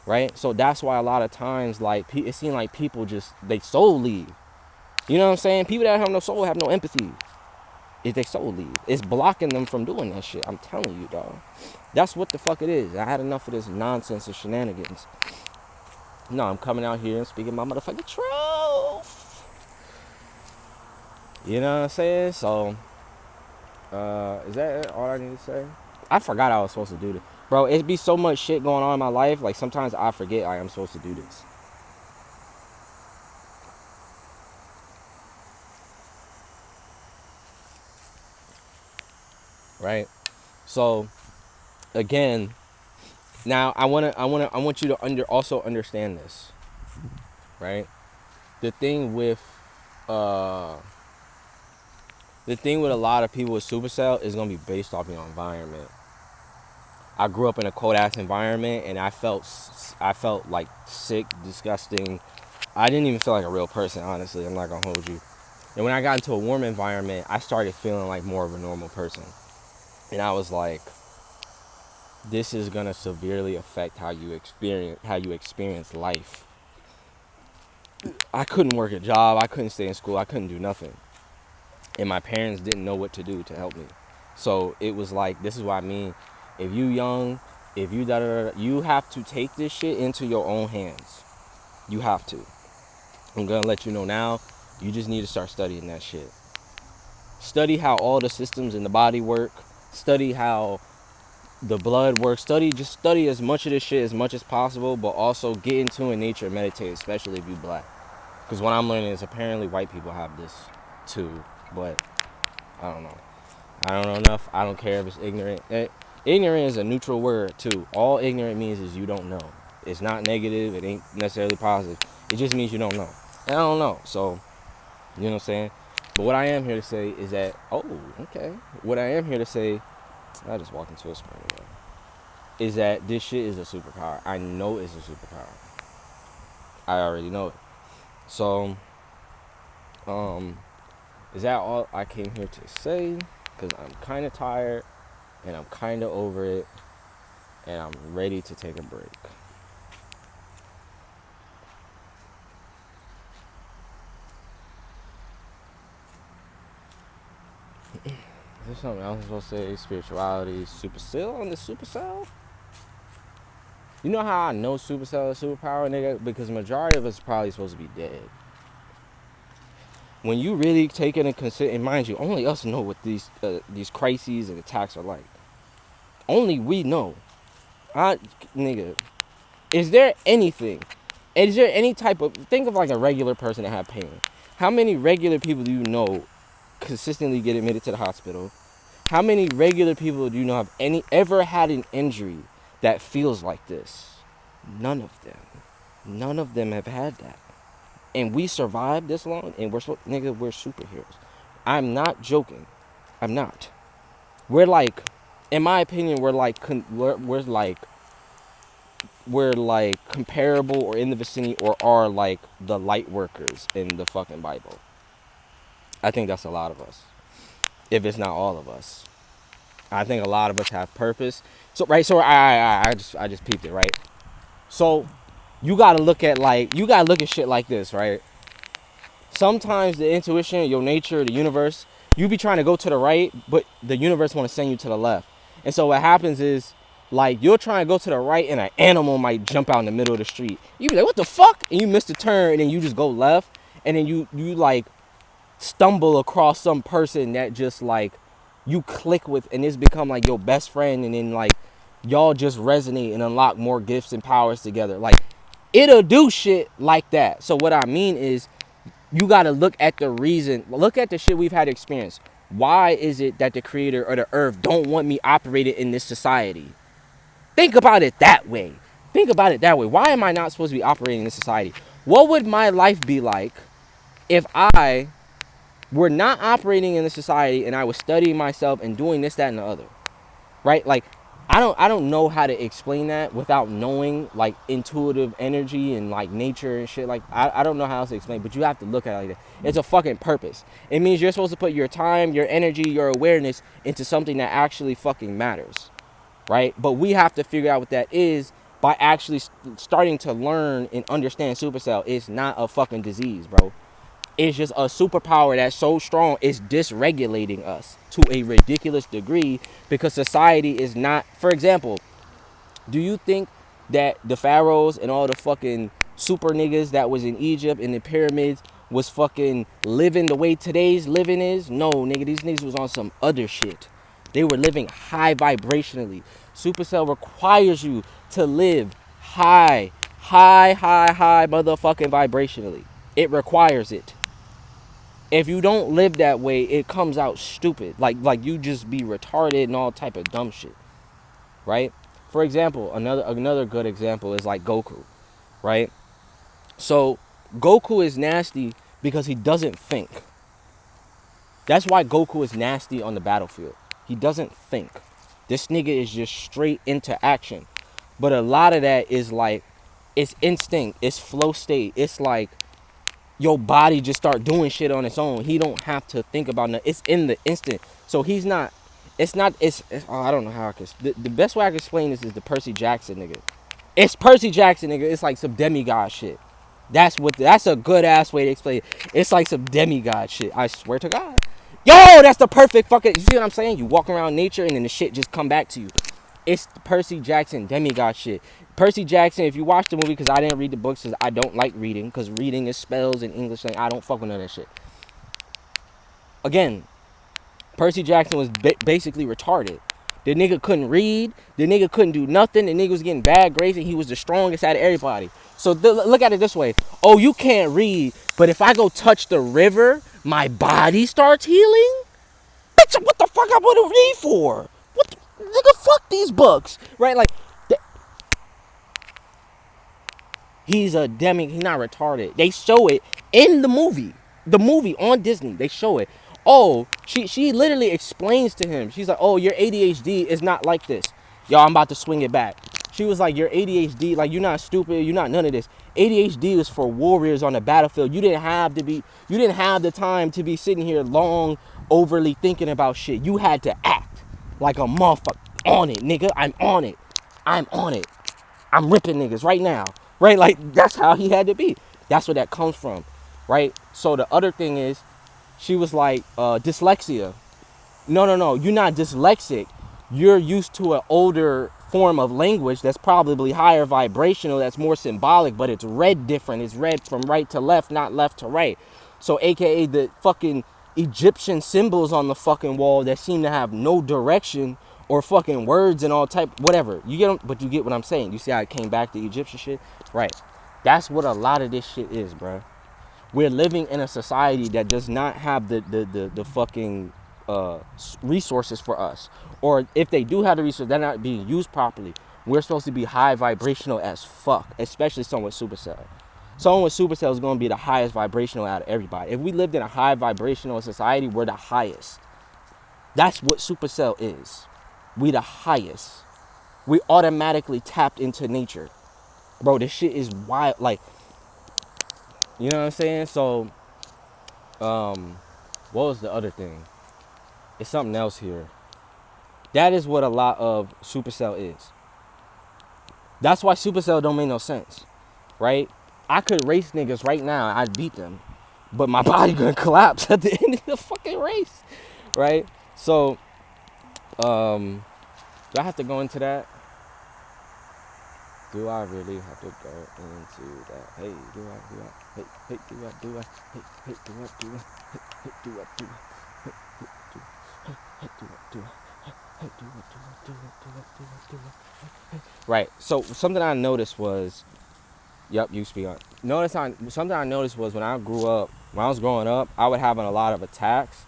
Right? So that's why a lot of times like it seems like people just they soul leave. You know what I'm saying? People that have no soul have no empathy. If they soul leave, it's blocking them from doing that shit. I'm telling you, dog. That's what the fuck it is. I had enough of this nonsense and shenanigans. No, I'm coming out here and speaking my motherfucking truth. You know what I'm saying? So, is that all I need to say? I forgot I was supposed to do this. Bro, it be so much shit going on in my life. Like, sometimes I forget I'm supposed to do this. Right? So, again, now I want you to also understand this. Right? The thing with a lot of people with Supercell is gonna be based off your environment. I grew up in a cold ass environment and I felt like sick, disgusting. I didn't even feel like a real person, honestly. I'm not gonna hold you. And when I got into a warm environment, I started feeling like more of a normal person. And I was like, this is gonna severely affect how you experience life. I couldn't work a job, I couldn't stay in school, I couldn't do nothing. And my parents didn't know what to do to help me. So it was like, this is what I mean. If you young, if you you have to take this shit into your own hands. You have to. I'm gonna let you know now, you just need to start studying that shit. Study how all the systems in the body work. Study how the blood works. Study as much of this shit as much as possible, but also get into in nature and meditate, especially if you black. Because what I'm learning is apparently white people have this too, but I don't know. I don't know enough. I don't care if it's ignorant. Ignorant is a neutral word too. All ignorant means is you don't know. It's not negative. It ain't necessarily positive. It just means you don't know. And I don't know. So, you know what I'm saying? But what I am here to say is that, oh, okay. What I am here to say, I just walked into a spider, is that this shit is a superpower. I know it's a superpower. I already know it. So, is that all I came here to say? Because I'm kind of tired, and I'm kind of over it, and I'm ready to take a break. Is there something else I'm supposed to say? Spirituality, supercell on the supercell? You know how I know supercell is superpower, nigga? Because the majority of us are probably supposed to be dead. When you really take it into consideration, and mind you, only us know what these crises and attacks are like. Only we know. Nigga, is there anything? Is there any type of, think of like a regular person that have pain. How many regular people do you know consistently get admitted to the hospital? How many regular people do you know have ever had an injury that feels like this? None of them. None of them have had that. And we survived this long, and we're superheroes. I'm not joking. I'm not. We're like, in my opinion, we're like comparable or in the vicinity or are like the light workers in the fucking Bible. I think that's a lot of us. If it's not all of us. I think a lot of us have purpose. So right, so I just peeped it, right? So you gotta look at shit like this, right? Sometimes the intuition, your nature, the universe, you be trying to go to the right, but the universe want to send you to the left. And so what happens is, like, you're trying to go to the right and an animal might jump out in the middle of the street. You be like, what the fuck? And you miss the turn and then you just go left. And then you like stumble across some person that just like you click with, and it's become like your best friend. And then like y'all just resonate and unlock more gifts and powers together. Like it'll do shit like that. So what I mean is, you got to look at the reason, look at the shit we've had experience. Why is it that the creator or the earth don't want me operating in this society? Think about it that way. Think about it that way. Why am I not supposed to be operating in this society? What would my life be like if I were not operating in this society and I was studying myself and doing this, that, and the other? Right? Like, I don't know how to explain that without knowing like intuitive energy and like nature and shit. Like I don't know how else to explain, but you have to look at it like that. It's a fucking purpose. It means you're supposed to put your time, your energy, your awareness into something that actually fucking matters, right? But we have to figure out what that is by actually starting to learn and understand supercell. It's not a fucking disease, bro. It's just a superpower that's so strong, it's dysregulating us to a ridiculous degree because society is not. For example, do you think that the pharaohs and all the fucking super niggas that was in Egypt and the pyramids was fucking living the way today's living is? No, nigga, these niggas was on some other shit. They were living high vibrationally. Supercell requires you to live high motherfucking vibrationally. It requires it. If you don't live that way, it comes out stupid. Like you just be retarded and all type of dumb shit, right? For example, another good example is like Goku, right? So Goku is nasty because he doesn't think. That's why Goku is nasty on the battlefield. He doesn't think. This nigga is just straight into action. But a lot of that is like, it's instinct, it's flow state, it's like your body just start doing shit on its own. He don't have to think about nothing. It's in the instant. So he's not, it's I don't know how I can, the best way I can explain this is the Percy Jackson nigga. It's Percy Jackson nigga. It's like some demigod shit. That's a good ass way to explain it. It's like some demigod shit. I swear to God. Yo, that's the perfect fucking, you see what I'm saying? You walk around nature and then the shit just come back to you. It's Percy Jackson demigod shit. Percy Jackson, if you watch the movie, because I didn't read the books, because I don't like reading, because reading is spells and English, I don't fuck with none of that shit. Again, Percy Jackson was basically retarded. The nigga couldn't read, the nigga couldn't do nothing, the nigga was getting bad grades, and he was the strongest out of everybody. So look at it this way. Oh, you can't read, but if I go touch the river, my body starts healing? Bitch, what the fuck I want to read for? Nigga, fuck these books, right? Like, He's a demi. He's not retarded. They show it in the movie. The movie on Disney. They show it. Oh, she literally explains to him. She's like, oh, your ADHD is not like this. Y'all, I'm about to swing it back. She was like, your ADHD, like, you're not stupid. You're not none of this. ADHD is for warriors on the battlefield. You didn't have the time to be sitting here long, overly thinking about shit. You had to act like a motherfucker. On it, nigga. I'm on it. I'm on it. I'm ripping niggas right now. Right? Like, that's how he had to be. That's where that comes from. Right? So the other thing is, she was like, dyslexia. No. You're not dyslexic. You're used to an older form of language that's probably higher vibrational, that's more symbolic, but it's read different. It's read from right to left, not left to right. So AKA the fucking Egyptian symbols on the fucking wall that seem to have no direction, or fucking words and all type, whatever. You get them, but you get what I'm saying. You see how it came back to Egyptian shit? Right. That's what a lot of this shit is, bro. We're living in a society that does not have the fucking resources for us. Or if they do have the resources, they're not being used properly. We're supposed to be high vibrational as fuck, especially someone with supercell. Someone with supercell is going to be the highest vibrational out of everybody. If we lived in a high vibrational society, we're the highest. That's what supercell is. We the highest. We automatically tapped into nature. Bro, this shit is wild. Like, you know what I'm saying? So, what was the other thing? It's something else here. That is what a lot of supercell is. That's why supercell don't make no sense, right? I could race niggas right now, I'd beat them, but my body gonna collapse at the end of the fucking race, right? So, do I have to go into that? Do I really have to go into that? Hey, do I? Hey, do I? Do I? Hey, do I? Do I? Hey, do I? Do I? Hey, do I? Do I? Hey, do I? Do I? Do I? Do I? Do I? Right. So something I noticed was, yep, you speak on. Something I noticed was when I was growing up, I would have a lot of attacks,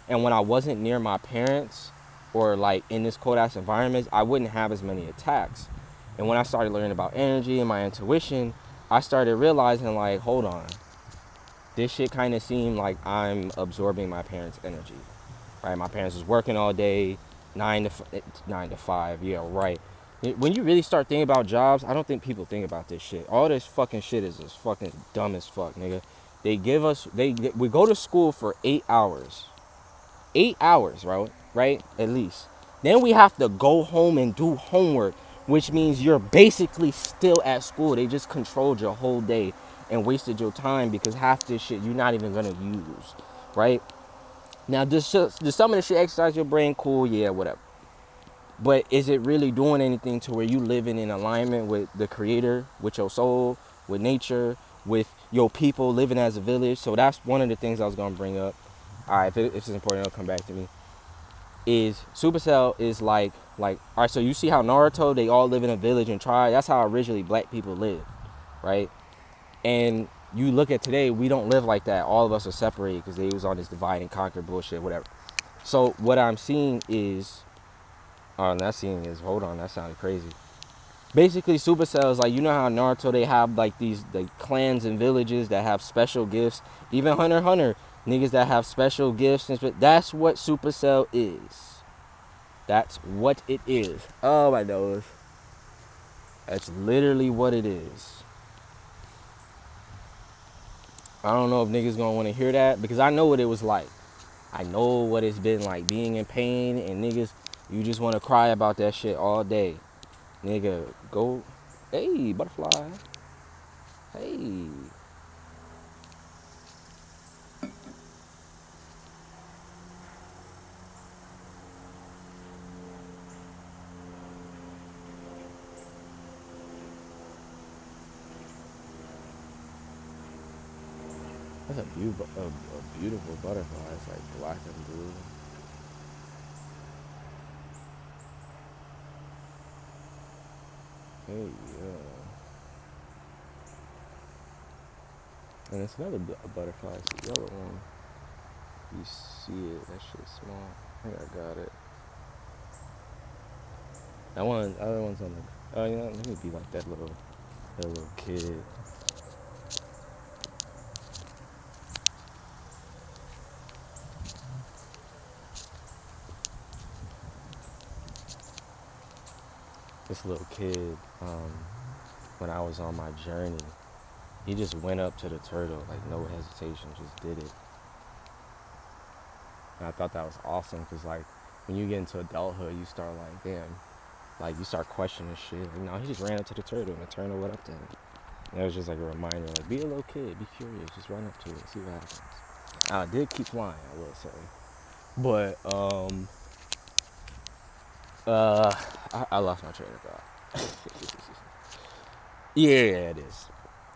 and when I wasn't near my parents or like in this cold ass environment, I wouldn't have as many attacks. And when I started learning about energy and my intuition, I started realizing, like, hold on, this shit kind of seemed like I'm absorbing my parents' energy, right? My parents was working all day, 9 to 5, yeah, right. When you really start thinking about jobs, I don't think people think about this shit. All this fucking shit is just fucking dumb as fuck, nigga. We go to school for 8 hours. 8 hours, bro, right? At least. Then we have to go home and do homework, which means you're basically still at school. They just controlled your whole day and wasted your time because half this shit you're not even gonna use, right? Now, does some of this shit exercise your brain? Cool, yeah, whatever. But is it really doing anything to where you living in alignment with the creator, with your soul, with nature, with your people, living as a village? So that's one of the things I was gonna bring up. All right, if it's important, it'll come back to me. Is Supercell is like, all right, so you see how Naruto, they all live in a village and tribe. That's how originally black people lived, right? And you look at today, we don't live like that. All of us are separated because they was on this divide and conquer bullshit, whatever. So what I'm seeing is, hold on, that sounded crazy. Basically, Supercell is like, you know how Naruto, they have like these like clans and villages that have special gifts. Even Hunter x Hunter, niggas that have special gifts. That's what Supercell is. That's what it is. Oh, my nose. That's literally what it is. I don't know if niggas gonna want to hear that because I know what it was like. I know what it's been like being in pain, and niggas, you just want to cry about that shit all day. Nigga, go. Hey, butterfly. Hey. That's a beautiful butterfly. It's like black and blue. Hey, yeah. And it's another butterfly. It's the yellow one. You see it. That shit's small. I think I got it. That one, other one's on the. Oh, you know, let me be like that little That little kid. This little kid, when I was on my journey, he just went up to the turtle, like no hesitation, just did it. And I thought that was awesome because, like, when you get into adulthood, you start like, damn, like you start questioning shit. Like, no, he just ran up to the turtle and the turtle went up to him. And it was just like a reminder, like, be a little kid, be curious, just run up to it, see what happens. I did keep flying, I will say. But, I lost my train of thought. Yeah, it is.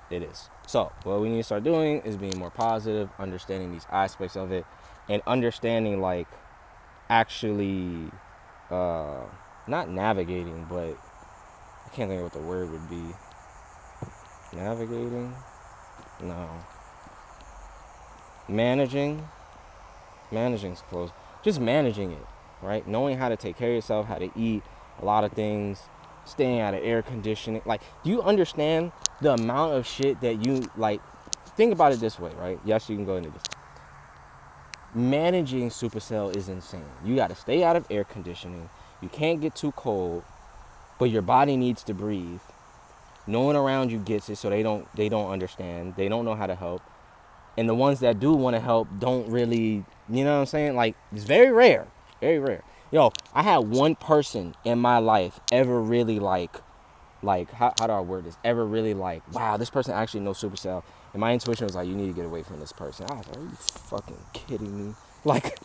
It is. So, what we need to start doing is being more positive, understanding these aspects of it, and understanding, like, actually, not navigating, but I can't think of what the word would be. Navigating? No. Managing's close. Just managing it, right? Knowing how to take care of yourself, how to eat, a lot of things, staying out of air conditioning. Like, do you understand the amount of shit that you, like, think about it this way, right? Yes, you can go into this. Managing supercell is insane. You got to stay out of air conditioning. You can't get too cold, but your body needs to breathe. No one around you gets it, so they don't understand. They don't know how to help. And the ones that do want to help don't really, you know what I'm saying? Like, it's very rare. Very rare. Yo, I had one person in my life ever really like how do I word this? Ever really like, wow, this person actually knows Supercell. And my intuition was like, you need to get away from this person. I was like, are you fucking kidding me? Like,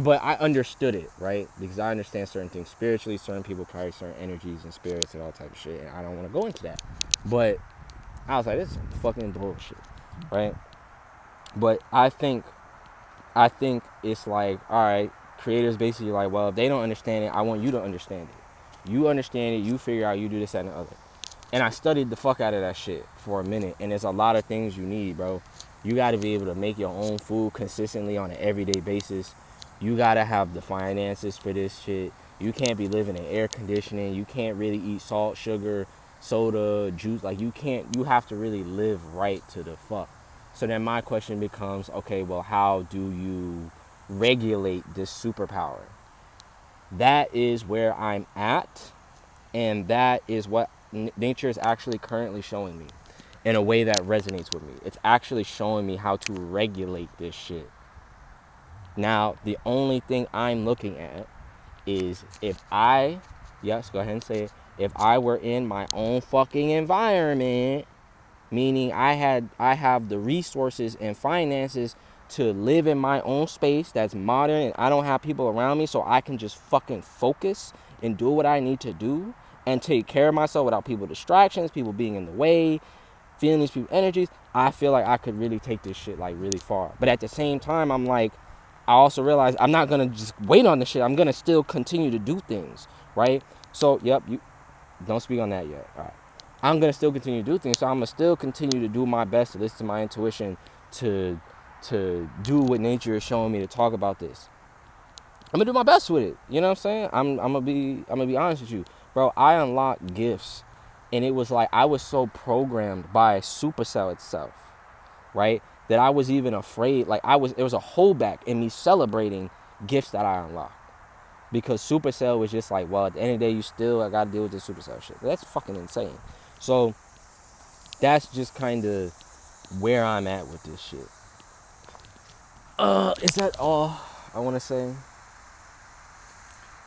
but I understood it, right? Because I understand certain things spiritually. Certain people carry certain energies and spirits and all type of shit. And I don't want to go into that. But I was like, this is some fucking bullshit, right? But I think it's like, all right, creators basically like, well, if they don't understand it, I want you to understand it. You understand it, you figure out, you do this, that, and the other. And I studied the fuck out of that shit for a minute. And there's a lot of things you need, bro. You got to be able to make your own food consistently on an everyday basis. You got to have the finances for this shit. You can't be living in air conditioning. You can't really eat salt, sugar, soda, juice. Like, you have to really live right to the fuck. So then my question becomes, okay, well, how do you regulate this superpower? That is where I'm at, and that is what nature is actually currently showing me in a way that resonates with me. It's actually showing me how to regulate this shit. Now, the only thing I'm looking at is yes, go ahead and say it, if I were in my own fucking environment, meaning I have the resources and finances to live in my own space that's modern, and I don't have people around me, so I can just fucking focus and do what I need to do and take care of myself without people distractions, people being in the way, feeling these people energies. I feel like I could really take this shit like really far. But at the same time, I'm like, I also realize I'm not gonna just wait on this shit. I'm gonna still continue to do things, right? So, yep, you don't speak on that yet. All right. I'm going to still continue to do things. So I'm going to still continue to do my best to listen to my intuition, to do what nature is showing me, to talk about this. I'm going to do my best with it. You know what I'm saying? I'm going to be honest with you. Bro, I unlocked gifts, and it was like I was so programmed by Supercell itself, right? That I was even afraid. Like, it was a holdback in me celebrating gifts that I unlocked. Because Supercell was just like, well, at the end of the day, I got to deal with this Supercell shit. That's fucking insane. So that's just kind of where I'm at with this shit. Is that all I want to say?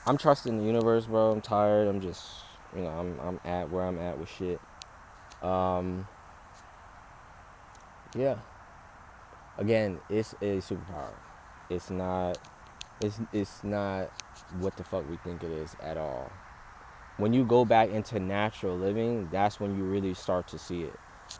I'm trusting the universe, bro. I'm tired. I'm just, I'm at where I'm at with shit. Yeah. Again, it's a superpower. It's not what the fuck we think it is at all. When you go back into natural living, that's when you really start to see it.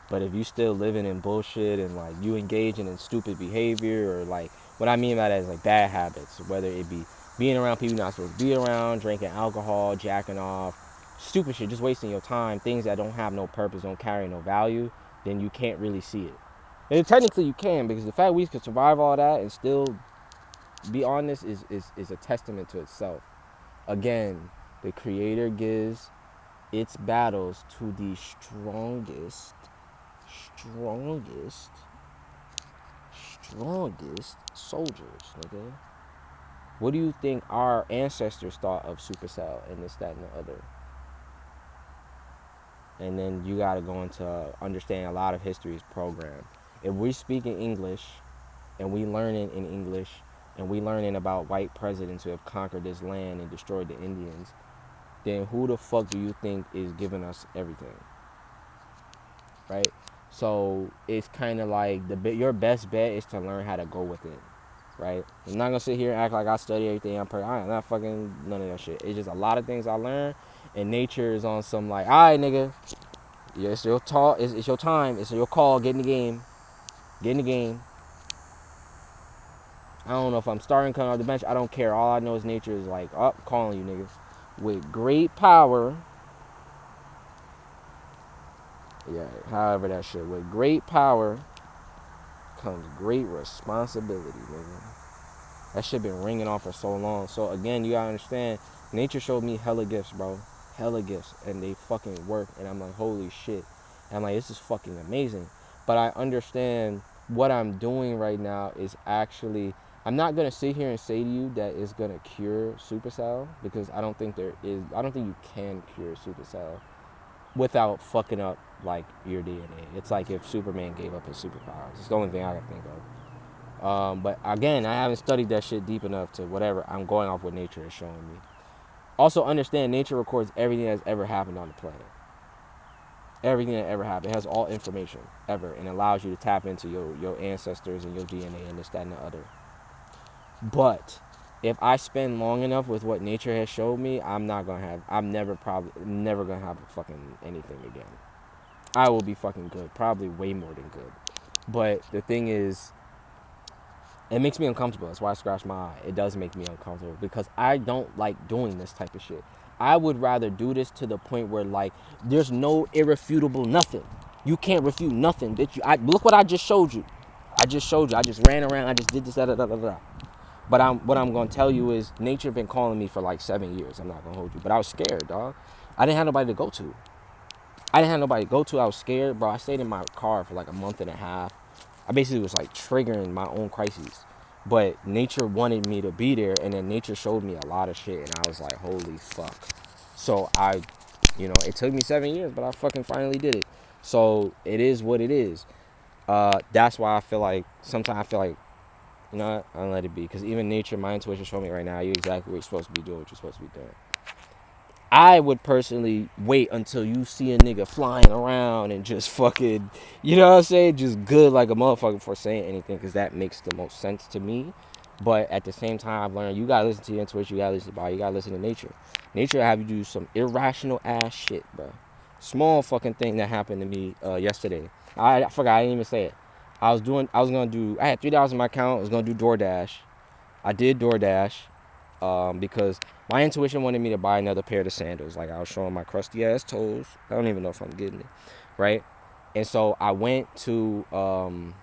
But if you still living in bullshit and like you engaging in stupid behavior, or like, what I mean by that is like bad habits, whether it be being around people you're not supposed to be around, drinking alcohol, jacking off, stupid shit, just wasting your time, things that don't have no purpose, don't carry no value, then you can't really see it. And technically you can, because the fact we could survive all that and still be on this is a testament to itself. Again, the creator gives, its battles to the strongest soldiers, nigga. What do you think our ancestors thought of Supercell and this, that, and the other? And then you got to go into understanding a lot of history's programmed. If we speak in English and we learning in English and we learning about white presidents who have conquered this land and destroyed the Indians, then who the fuck do you think is giving us everything? Right? So it's kind of like your best bet is to learn how to go with it. Right? I'm not gonna sit here and act like I study everything I'm perfect. I am not fucking none of that shit. It's just a lot of things I learned, and nature is on some like, all right, nigga, yeah, it's your talk, it's your time, it's your call. Get in the game. I don't know if I'm starting coming off the bench. I don't care. All I know is nature is like, oh, calling you, nigga, with great power. Yeah, however that shit. With great power comes great responsibility, nigga. That shit been ringing off for so long. So again, you gotta understand, nature showed me hella gifts, bro. Hella gifts. And they fucking work. And I'm like, holy shit. And I'm like, this is fucking amazing. But I understand what I'm doing right now is actually, I'm not gonna sit here and say to you that it's gonna cure supercell, because I don't think you can cure supercell without fucking up like your DNA. It's like if Superman gave up his superpowers. It's the only thing I can think of. But again, I haven't studied that shit deep enough to whatever. I'm going off what nature is showing me. Also understand, nature records everything that's ever happened on the planet. Everything that ever happened. It has all information ever, and allows you to tap into your ancestors and your DNA and this, that, and the other. But if I spend long enough with what nature has showed me, I'm never gonna have fucking anything again. I will be fucking good, probably way more than good. But the thing is, it makes me uncomfortable. That's why I scratch my eye. It does make me uncomfortable because I don't like doing this type of shit. I would rather do this to the point where, like, there's no irrefutable nothing. You can't refute nothing, bitch. Look what I just showed you. I just ran around. I just did this, da, da, da, da, da. But what I'm going to tell you is nature been calling me for like 7 years. I'm not going to hold you. But I was scared, dog. I didn't have nobody to go to. I was scared, bro. I stayed in my car for like a month and a half. I basically was like triggering my own crises. But nature wanted me to be there, and then nature showed me a lot of shit, and I was like, holy fuck. So it took me 7 years, but I fucking finally did it. So it is what it is. That's why sometimes I feel like, you know what, I'll let it be. Because even nature, my intuition showed me right now, you're exactly what you're supposed to be doing, what you're supposed to be doing. I would personally wait until you see a nigga flying around and just fucking, you know what I'm saying, just good like a motherfucker before saying anything, because that makes the most sense to me. But at the same time, I've learned you gotta listen to your intuition, you gotta listen to your body, you gotta listen to nature. Nature will have you do some irrational ass shit, bro. Small fucking thing that happened to me yesterday. I forgot, I didn't even say it. I had $3 in my account, I was gonna do DoorDash. I did DoorDash because my intuition wanted me to buy another pair of sandals. Like, I was showing my crusty ass toes. I don't even know if I'm getting it, right? And so I went online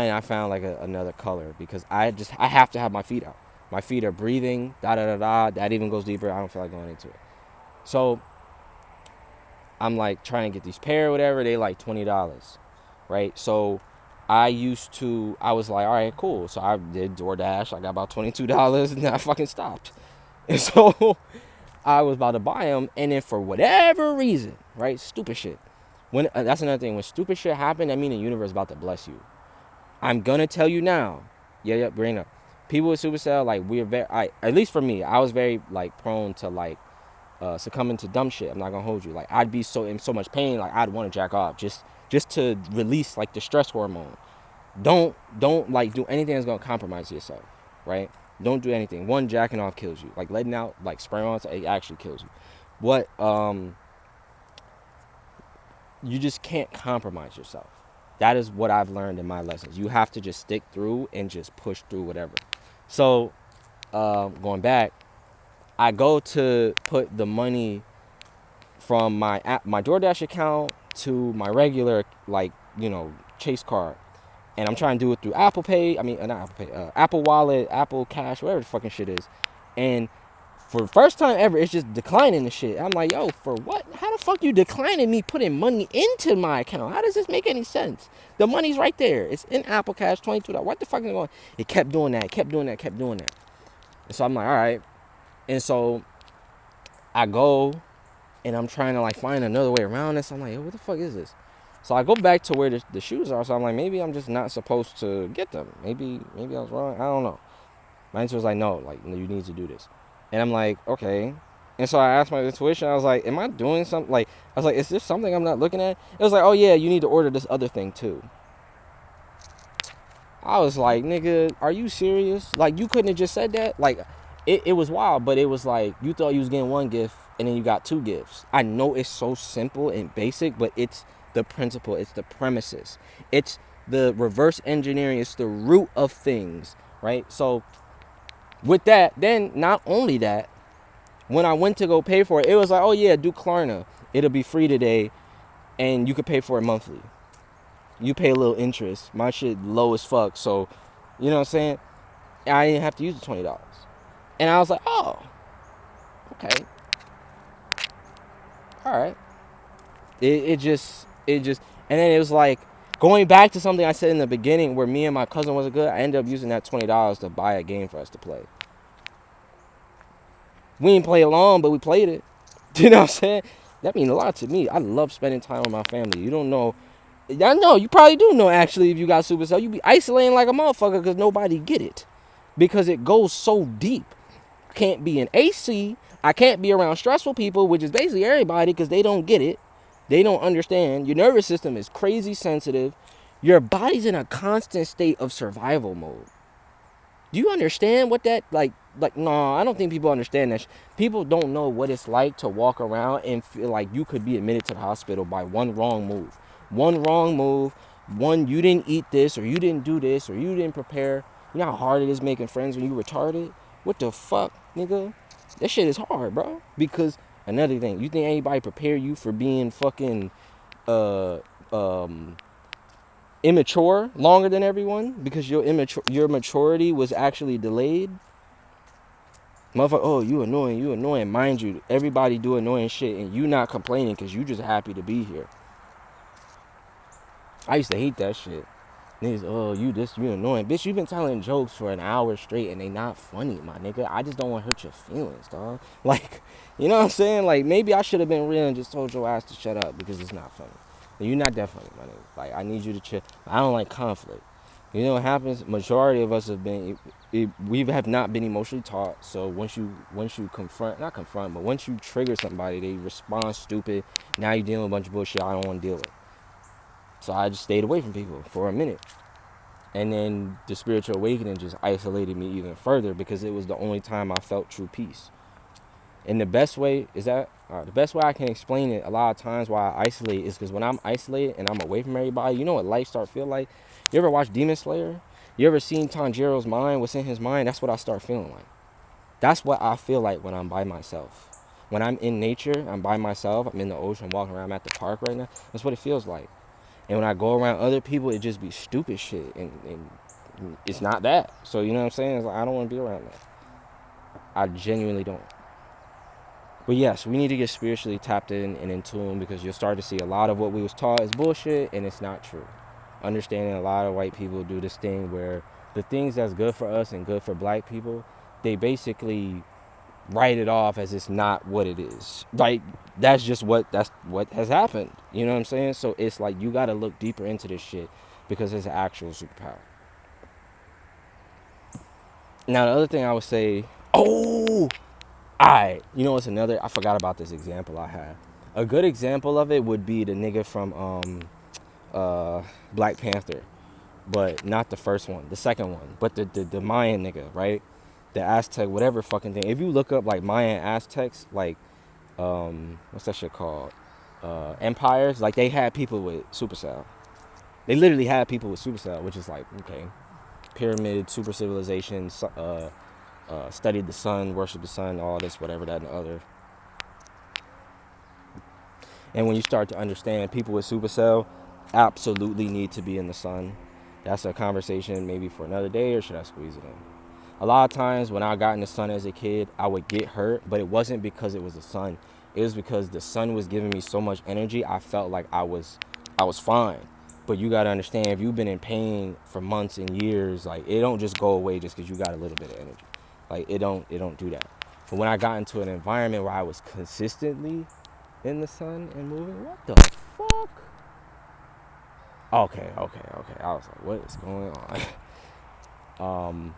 and I found like another color, because I have to have my feet out. My feet are breathing, that even goes deeper. I don't feel like going into it. So I'm like trying to get these pair or whatever. They like $20, right? So I was like, all right, cool. So I did DoorDash. I got about $22, and then I fucking stopped. And so I was about to buy them, and then for whatever reason, right, stupid shit. That's another thing. When stupid shit happen, that means the universe is about to bless you. I'm gonna tell you now. Yeah, bring up. People with supercell, like, at least for me, I was very like prone to like succumbing to dumb shit. I'm not gonna hold you. Like, I'd be in so much pain, like I'd want to jack off just to release like the stress hormone. Don't like do anything that's gonna compromise yourself, right? Don't do anything. One, jacking off kills you. Like, letting out like sperm, it actually kills you. You just can't compromise yourself. That is what I've learned in my lessons. You have to just stick through and just push through whatever. So going back, I go to put the money from my DoorDash account to my regular, like, Chase card. And I'm trying to do it through Apple Pay. I mean, not Apple Pay, Apple Wallet, Apple Cash, whatever the fucking shit is. And For the first time ever, it's just declining the shit. I'm like, yo, for what? How the fuck you declining me putting money into my account? How does this make any sense? The money's right there. It's in Apple Cash, $22. What the fuck is going on? It kept doing that, kept doing that, kept doing that. And so I'm like, all right. And so I go and I'm trying to like find another way around this. I'm like, yo, what the fuck is this? So I go back to where the shoes are. So I'm like, maybe I'm just not supposed to get them. Maybe I was wrong. I don't know. My intuition was like, no, like you need to do this. And I'm like, okay. And so I asked my intuition, I was like, am I doing something? Like, I was like, is this something I'm not looking at? It was like, oh yeah, you need to order this other thing too. I was like, nigga, are you serious? Like, you couldn't have just said that? Like, it was wild, but it was like, you thought you was getting one gift and then you got two gifts. I know it's so simple and basic, but it's the principle, it's the premises. It's the reverse engineering, it's the root of things, right? So with that, then not only that, when I went to go pay for it, it was like, oh yeah, do Klarna. It'll be free today and you could pay for it monthly. You pay a little interest. My shit low as fuck, so you know what I'm saying? I didn't have to use the $20. And I was like, oh, okay. All right. It just, and then it was like, going back to something I said in the beginning where me and my cousin wasn't good, I ended up using that $20 to buy a game for us to play. We didn't play along, but we played it. You know what I'm saying? That means a lot to me. I love spending time with my family. You don't know. I know, you probably do know actually if you got Supercell. You be isolating like a motherfucker because nobody get it. Because it goes so deep. I can't be in AC. I can't be around stressful people, which is basically everybody because they don't get it. They don't understand. Your nervous system is crazy sensitive. Your body's in a constant state of survival mode. Do you understand what that, like, no, I don't think people understand that. People don't know what it's like to walk around and feel like you could be admitted to the hospital by one wrong move. One wrong move, one you didn't eat this, or you didn't do this, or you didn't prepare. You know how hard it is making friends when you retarded? What the fuck, nigga? That shit is hard, bro. Because, another thing, you think anybody prepare you for being fucking, immature longer than everyone because your maturity was actually delayed? Motherfucker, oh, you annoying. Mind you, everybody do annoying shit and you not complaining because you just happy to be here. I used to hate that shit. Niggas, oh, you annoying. Bitch, you been telling jokes for an hour straight and they not funny, my nigga. I just don't want to hurt your feelings, dog. Like, you know what I'm saying? Like, maybe I should have been real and just told your ass to shut up because it's not funny. You're not that funny, my nigga. Like, I need you to chill. I don't like conflict. You know what happens? Majority of us have been, we have not been emotionally taught. So once you not confront, but once you trigger somebody, they respond stupid. Now you're dealing with a bunch of bullshit I don't want to deal with. So I just stayed away from people for a minute. And then the spiritual awakening just isolated me even further because it was the only time I felt true peace. And the best way I can explain it a lot of times why I isolate is because when I'm isolated and I'm away from everybody, you know what life start feel like? You ever watch Demon Slayer? You ever seen Tanjiro's mind? What's in his mind? That's what I start feeling like. That's what I feel like when I'm by myself. When I'm in nature, I'm by myself. I'm in the ocean, I'm walking around. I'm at the park right now. That's what it feels like. And when I go around other people, it just be stupid shit. And it's not that. So, you know what I'm saying? It's like, I don't want to be around that. I genuinely don't. But yes, we need to get spiritually tapped in and in tune because you'll start to see a lot of what we was taught is bullshit and it's not true. Understanding a lot of white people do this thing where the things that's good for us and good for black people, they basically write it off as it's not what it is. Like, that's what has happened. You know what I'm saying? So it's like you got to look deeper into this shit because it's an actual superpower. Now, the other thing I would say, alright, you know what's another? I forgot about this example I had. A good example of it would be the nigga from Black Panther, but not the first one, the second one, but the Mayan nigga, right? The Aztec, whatever fucking thing. If you look up like Mayan Aztecs, like what's that shit called? Empires, like they had people with supercell. They literally had people with supercell, which is like, okay, pyramid, super civilization, studied the sun, worshiped the sun, all this, whatever, that, and the other. And when you start to understand people with supercell absolutely need to be in the sun. That's a conversation maybe for another day, or should I squeeze it in? A lot of times when I got in the sun as a kid, I would get hurt, but it wasn't because it was the sun. It was because the sun was giving me so much energy. I felt like I was fine. But you got to understand, if you've been in pain for months and years, like, it don't just go away just because you got a little bit of energy. Like, it don't do that. But when I got into an environment where I was consistently in the sun and moving, what the fuck? Okay. I was like, what is going on?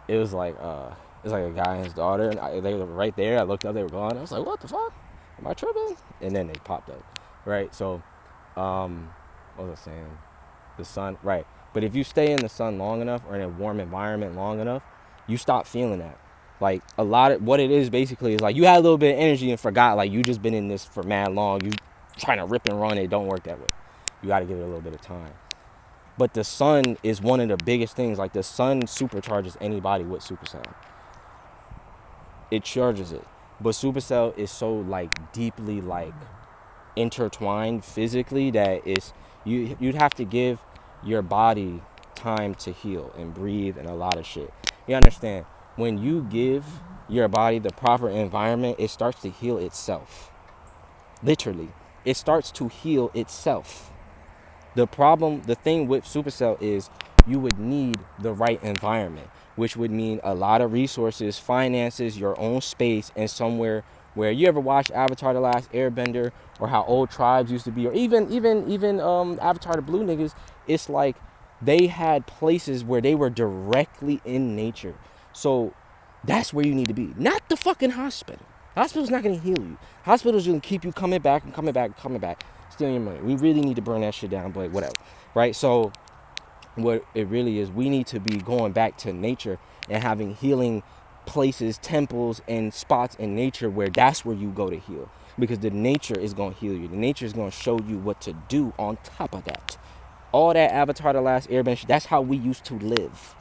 It was like a guy and his daughter, and they were right there. I looked up, they were gone. I was like, what the fuck? Am I tripping? And then they popped up, right? So, what was I saying? The sun, right? But if you stay in the sun long enough or in a warm environment long enough, you stop feeling that. Like, a lot of what it is basically is like you had a little bit of energy and forgot, like, you just been in this for mad long. You trying to rip and run, it don't work that way. You got to give it a little bit of time. But the sun is one of the biggest things. Like, the sun supercharges anybody with supercell. It charges it. But supercell is so, like, deeply, like, intertwined physically that you'd have to give your body time to heal and breathe and a lot of shit. You understand? When you give your body the proper environment, it starts to heal itself. Literally. It starts to heal itself. The thing with supercell is you would need the right environment, which would mean a lot of resources, finances, your own space, and somewhere where you ever watched Avatar: The Last Airbender, or how old tribes used to be, or even Avatar: The Blue Niggas. It's like they had places where they were directly in nature. So that's where you need to be, not the fucking hospital. Hospital's not gonna heal you. Hospital's gonna keep you coming back, stealing your money. We really need to burn that shit down, but whatever, right? So what it really is, we need to be going back to nature and having healing places, temples, and spots in nature where that's where you go to heal, because the nature is going to heal you. The nature is going to show you what to do on top of that. All that Avatar: The Last Airbender, that's how we used to live.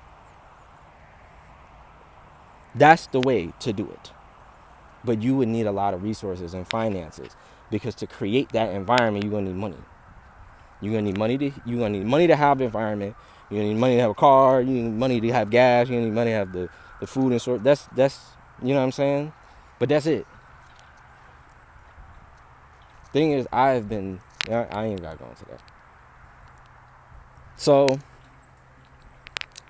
That's the way to do it. But you would need a lot of resources and finances, because to create that environment, you're going to need money. You're going to need money to have the environment. You're going to need money to have a car. You need money to have gas. You're going to need money to have the food and sort. That's you know what I'm saying? But that's it. Thing is, I ain't even got to go into that. So,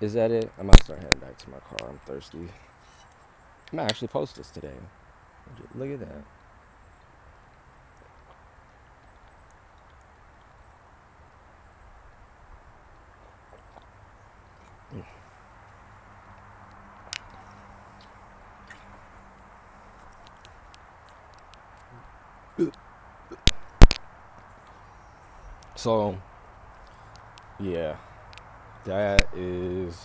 is that it? I might start heading back to my car. I'm thirsty. I might actually post this today. Look at that. So, yeah, is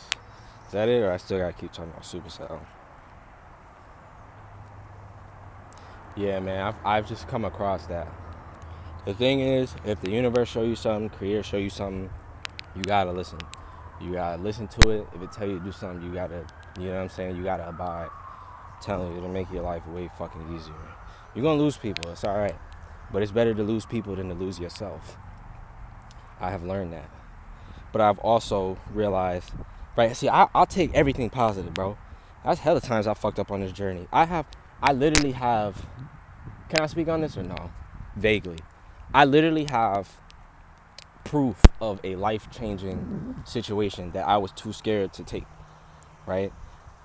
that it, or I still gotta keep talking about supercell? Yeah, man, I've just come across that. The thing is, if the universe show you something, creator show you something, you gotta listen. You gotta listen to it. If it tell you to do something, you gotta, you know what I'm saying? You gotta abide. I'm telling you, it'll make your life way fucking easier. You're gonna lose people, it's alright. But it's better to lose people than to lose yourself. I have learned that. But I've also realized, right, see, I'll take everything positive, bro. That's hella times I fucked up on this journey. I literally have, can I speak on this or no? Vaguely. I literally have proof of a life-changing situation that I was too scared to take, right?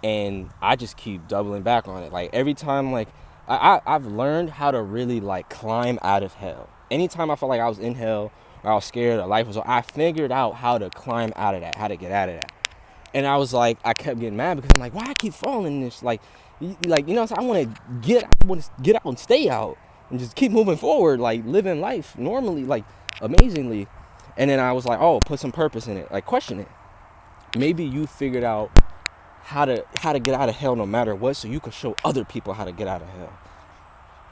And I just keep doubling back on it. Like, every time, like, I've learned how to really, like, climb out of hell. Anytime I felt like I was in hell, or I was scared, or life was, I figured out how to climb out of that, how to get out of that. And I was like, I kept getting mad because I'm like, why I keep falling in this? Like, you know, so I want to get out and stay out and just keep moving forward, like living life normally, like amazingly. And then I was like, oh, put some purpose in it, like question it. Maybe you figured out how to get out of hell no matter what, so you can show other people how to get out of hell,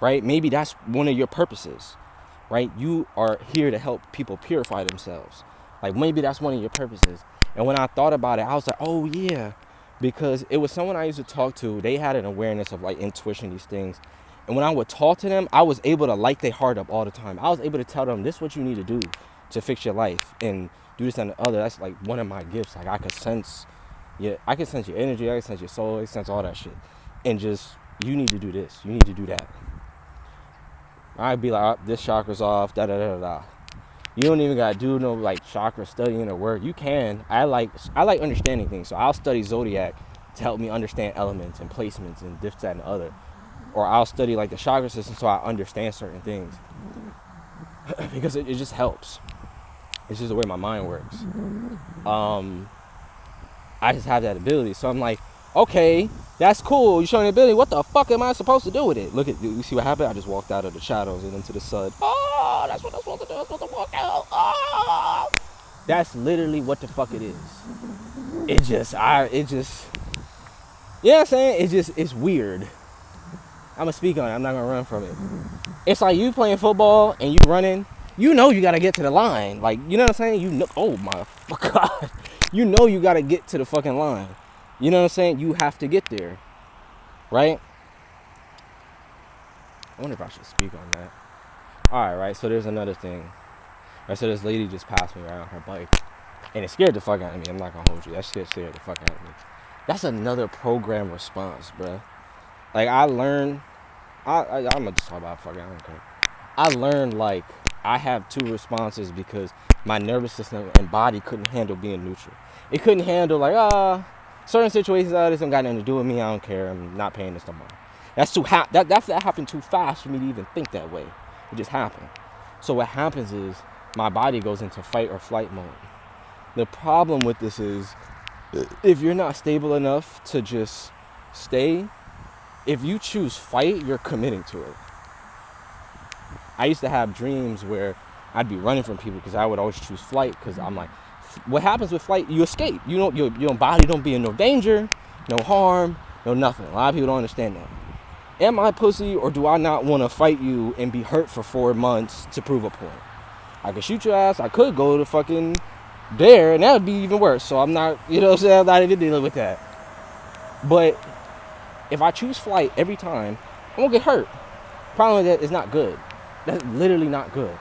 right? Maybe that's one of your purposes, right? You are here to help people purify themselves. Like, maybe that's one of your purposes. And when I thought about it, I was like, oh yeah, because it was someone I used to talk to. They had an awareness of like intuition, these things. And when I would talk to them, I was able to light their heart up all the time. I was able to tell them, this is what you need to do to fix your life and do this and the other. That's like one of my gifts. Like, I could sense Yeah, I can sense your energy, I can sense your soul, I can sense all that shit. And just, you need to do this, you need to do that. I'd be like, oh, this chakra's off, da da da da. You don't even gotta do no like chakra studying or work. You can. I like understanding things, so I'll study zodiac to help me understand elements and placements and this, that, and the other. Or I'll study like the chakra system so I understand certain things. Because it just helps. It's just the way my mind works. I just have that ability. So I'm like, okay, that's cool. You're showing the ability. What the fuck am I supposed to do with it? Look at, you see what happened? I just walked out of the shadows and into the sun. Oh, that's what I'm supposed to do. I'm supposed to walk out. Oh. That's literally what the fuck it is. You know what I'm saying? It's weird. I'm gonna speak on it. I'm not gonna run from it. It's like you playing football and you running. You know you gotta get to the line. Like, you know what I'm saying? You know, oh my God. You know you gotta get to the fucking line. You know what I'm saying? You have to get there. Right? I wonder if I should speak on that. Alright, right? So there's another thing. Right, so this lady just passed me right on her bike. And it scared the fuck out of me. I'm not gonna hold you. That shit scared the fuck out of me. That's another program response, bruh. Like, I learned, I'm gonna just talk about fucking, I don't care. I learned, like, I have two responses because my nervous system and body couldn't handle being neutral. It couldn't handle, like, certain situations, this don't got nothing to do with me, I don't care, I'm not paying this no more. That happened too fast for me to even think that way. It just happened. So what happens is, my body goes into fight or flight mode. The problem with this is, if you're not stable enough to just stay, if you choose fight, you're committing to it. I used to have dreams where I'd be running from people because I would always choose flight because I'm like, what happens with flight? You escape. You don't, your body don't be in no danger, no harm, no nothing. A lot of people don't understand that. Am I pussy or do I not want to fight you and be hurt for 4 months to prove a point? I could shoot your ass. I could go to fucking there and that would be even worse. So I'm not, you know what I'm saying? I'm not even dealing with that. But if I choose flight every time, I'm going to get hurt. Problem with that is not good. That's literally not good.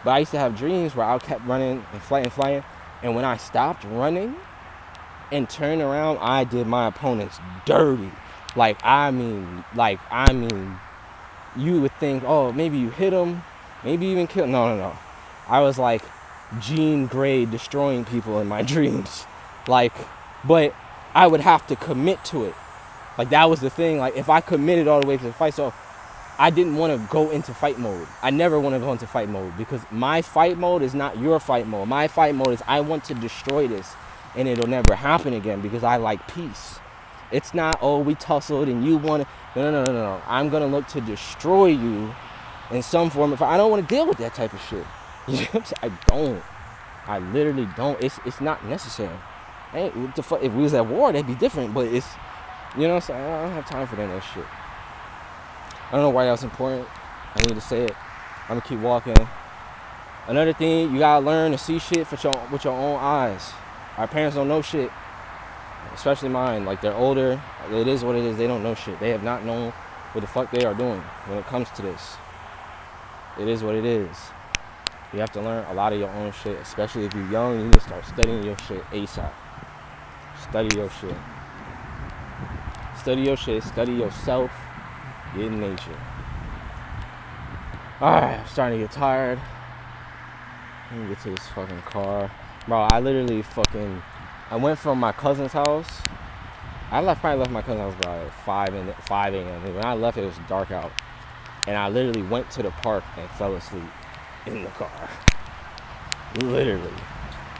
But I used to have dreams where I kept running and flying. And when I stopped running and turned around, I did my opponents dirty. I mean, you would think, oh, maybe you hit him, maybe even kill him. No. I was like Jean Grey destroying people in my dreams. But I would have to commit to it. That was the thing. If I committed all the way to the fight, so I didn't want to go into fight mode. I never want to go into fight mode because my fight mode is not your fight mode. My fight mode is I want to destroy this and it'll never happen again because I like peace. It's not, oh, we tussled and you want to. No. I'm going to look to destroy you in some form. I don't want to deal with that type of shit. You know what I'm saying? I don't. I literally don't. It's not necessary. Hey, what the fuck? If we was at war, that'd be different. But it's, you know what I'm saying? I don't have time for that shit. I don't know why that's important. I need to say it. I'm gonna keep walking. Another thing, you gotta learn to see shit with your own eyes. Our parents don't know shit, especially mine. They're older. It is what it is. They don't know shit. They have not known what the fuck they are doing when it comes to this. It is what it is. You have to learn a lot of your own shit, especially if you're young. You need to start studying your shit ASAP. Study your shit. Study your shit. Study yourself. Get in nature. Alright, I'm starting to get tired. Let me get to this fucking car. Bro, I literally I went from my cousin's house. I probably left my cousin's house by 5 a.m. When I left, it was dark out. And I literally went to the park and fell asleep in the car. Literally.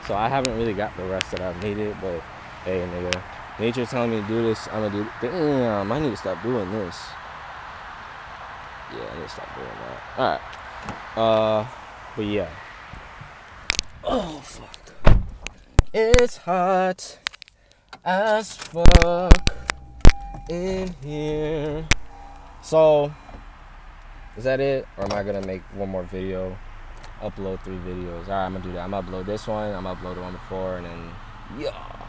So I haven't really got the rest that I've needed, but hey, nigga. Nature's telling me to do this, I'm gonna do it. Damn, I need to stop doing this. Yeah, I need to stop doing that. Alright. But yeah. Oh, fuck. It's hot as fuck in here. So, is that it? Or am I gonna make one more video? Upload 3 videos. Alright, I'm gonna do that. I'm gonna upload this one, I'm gonna upload the one before, and then, yeah.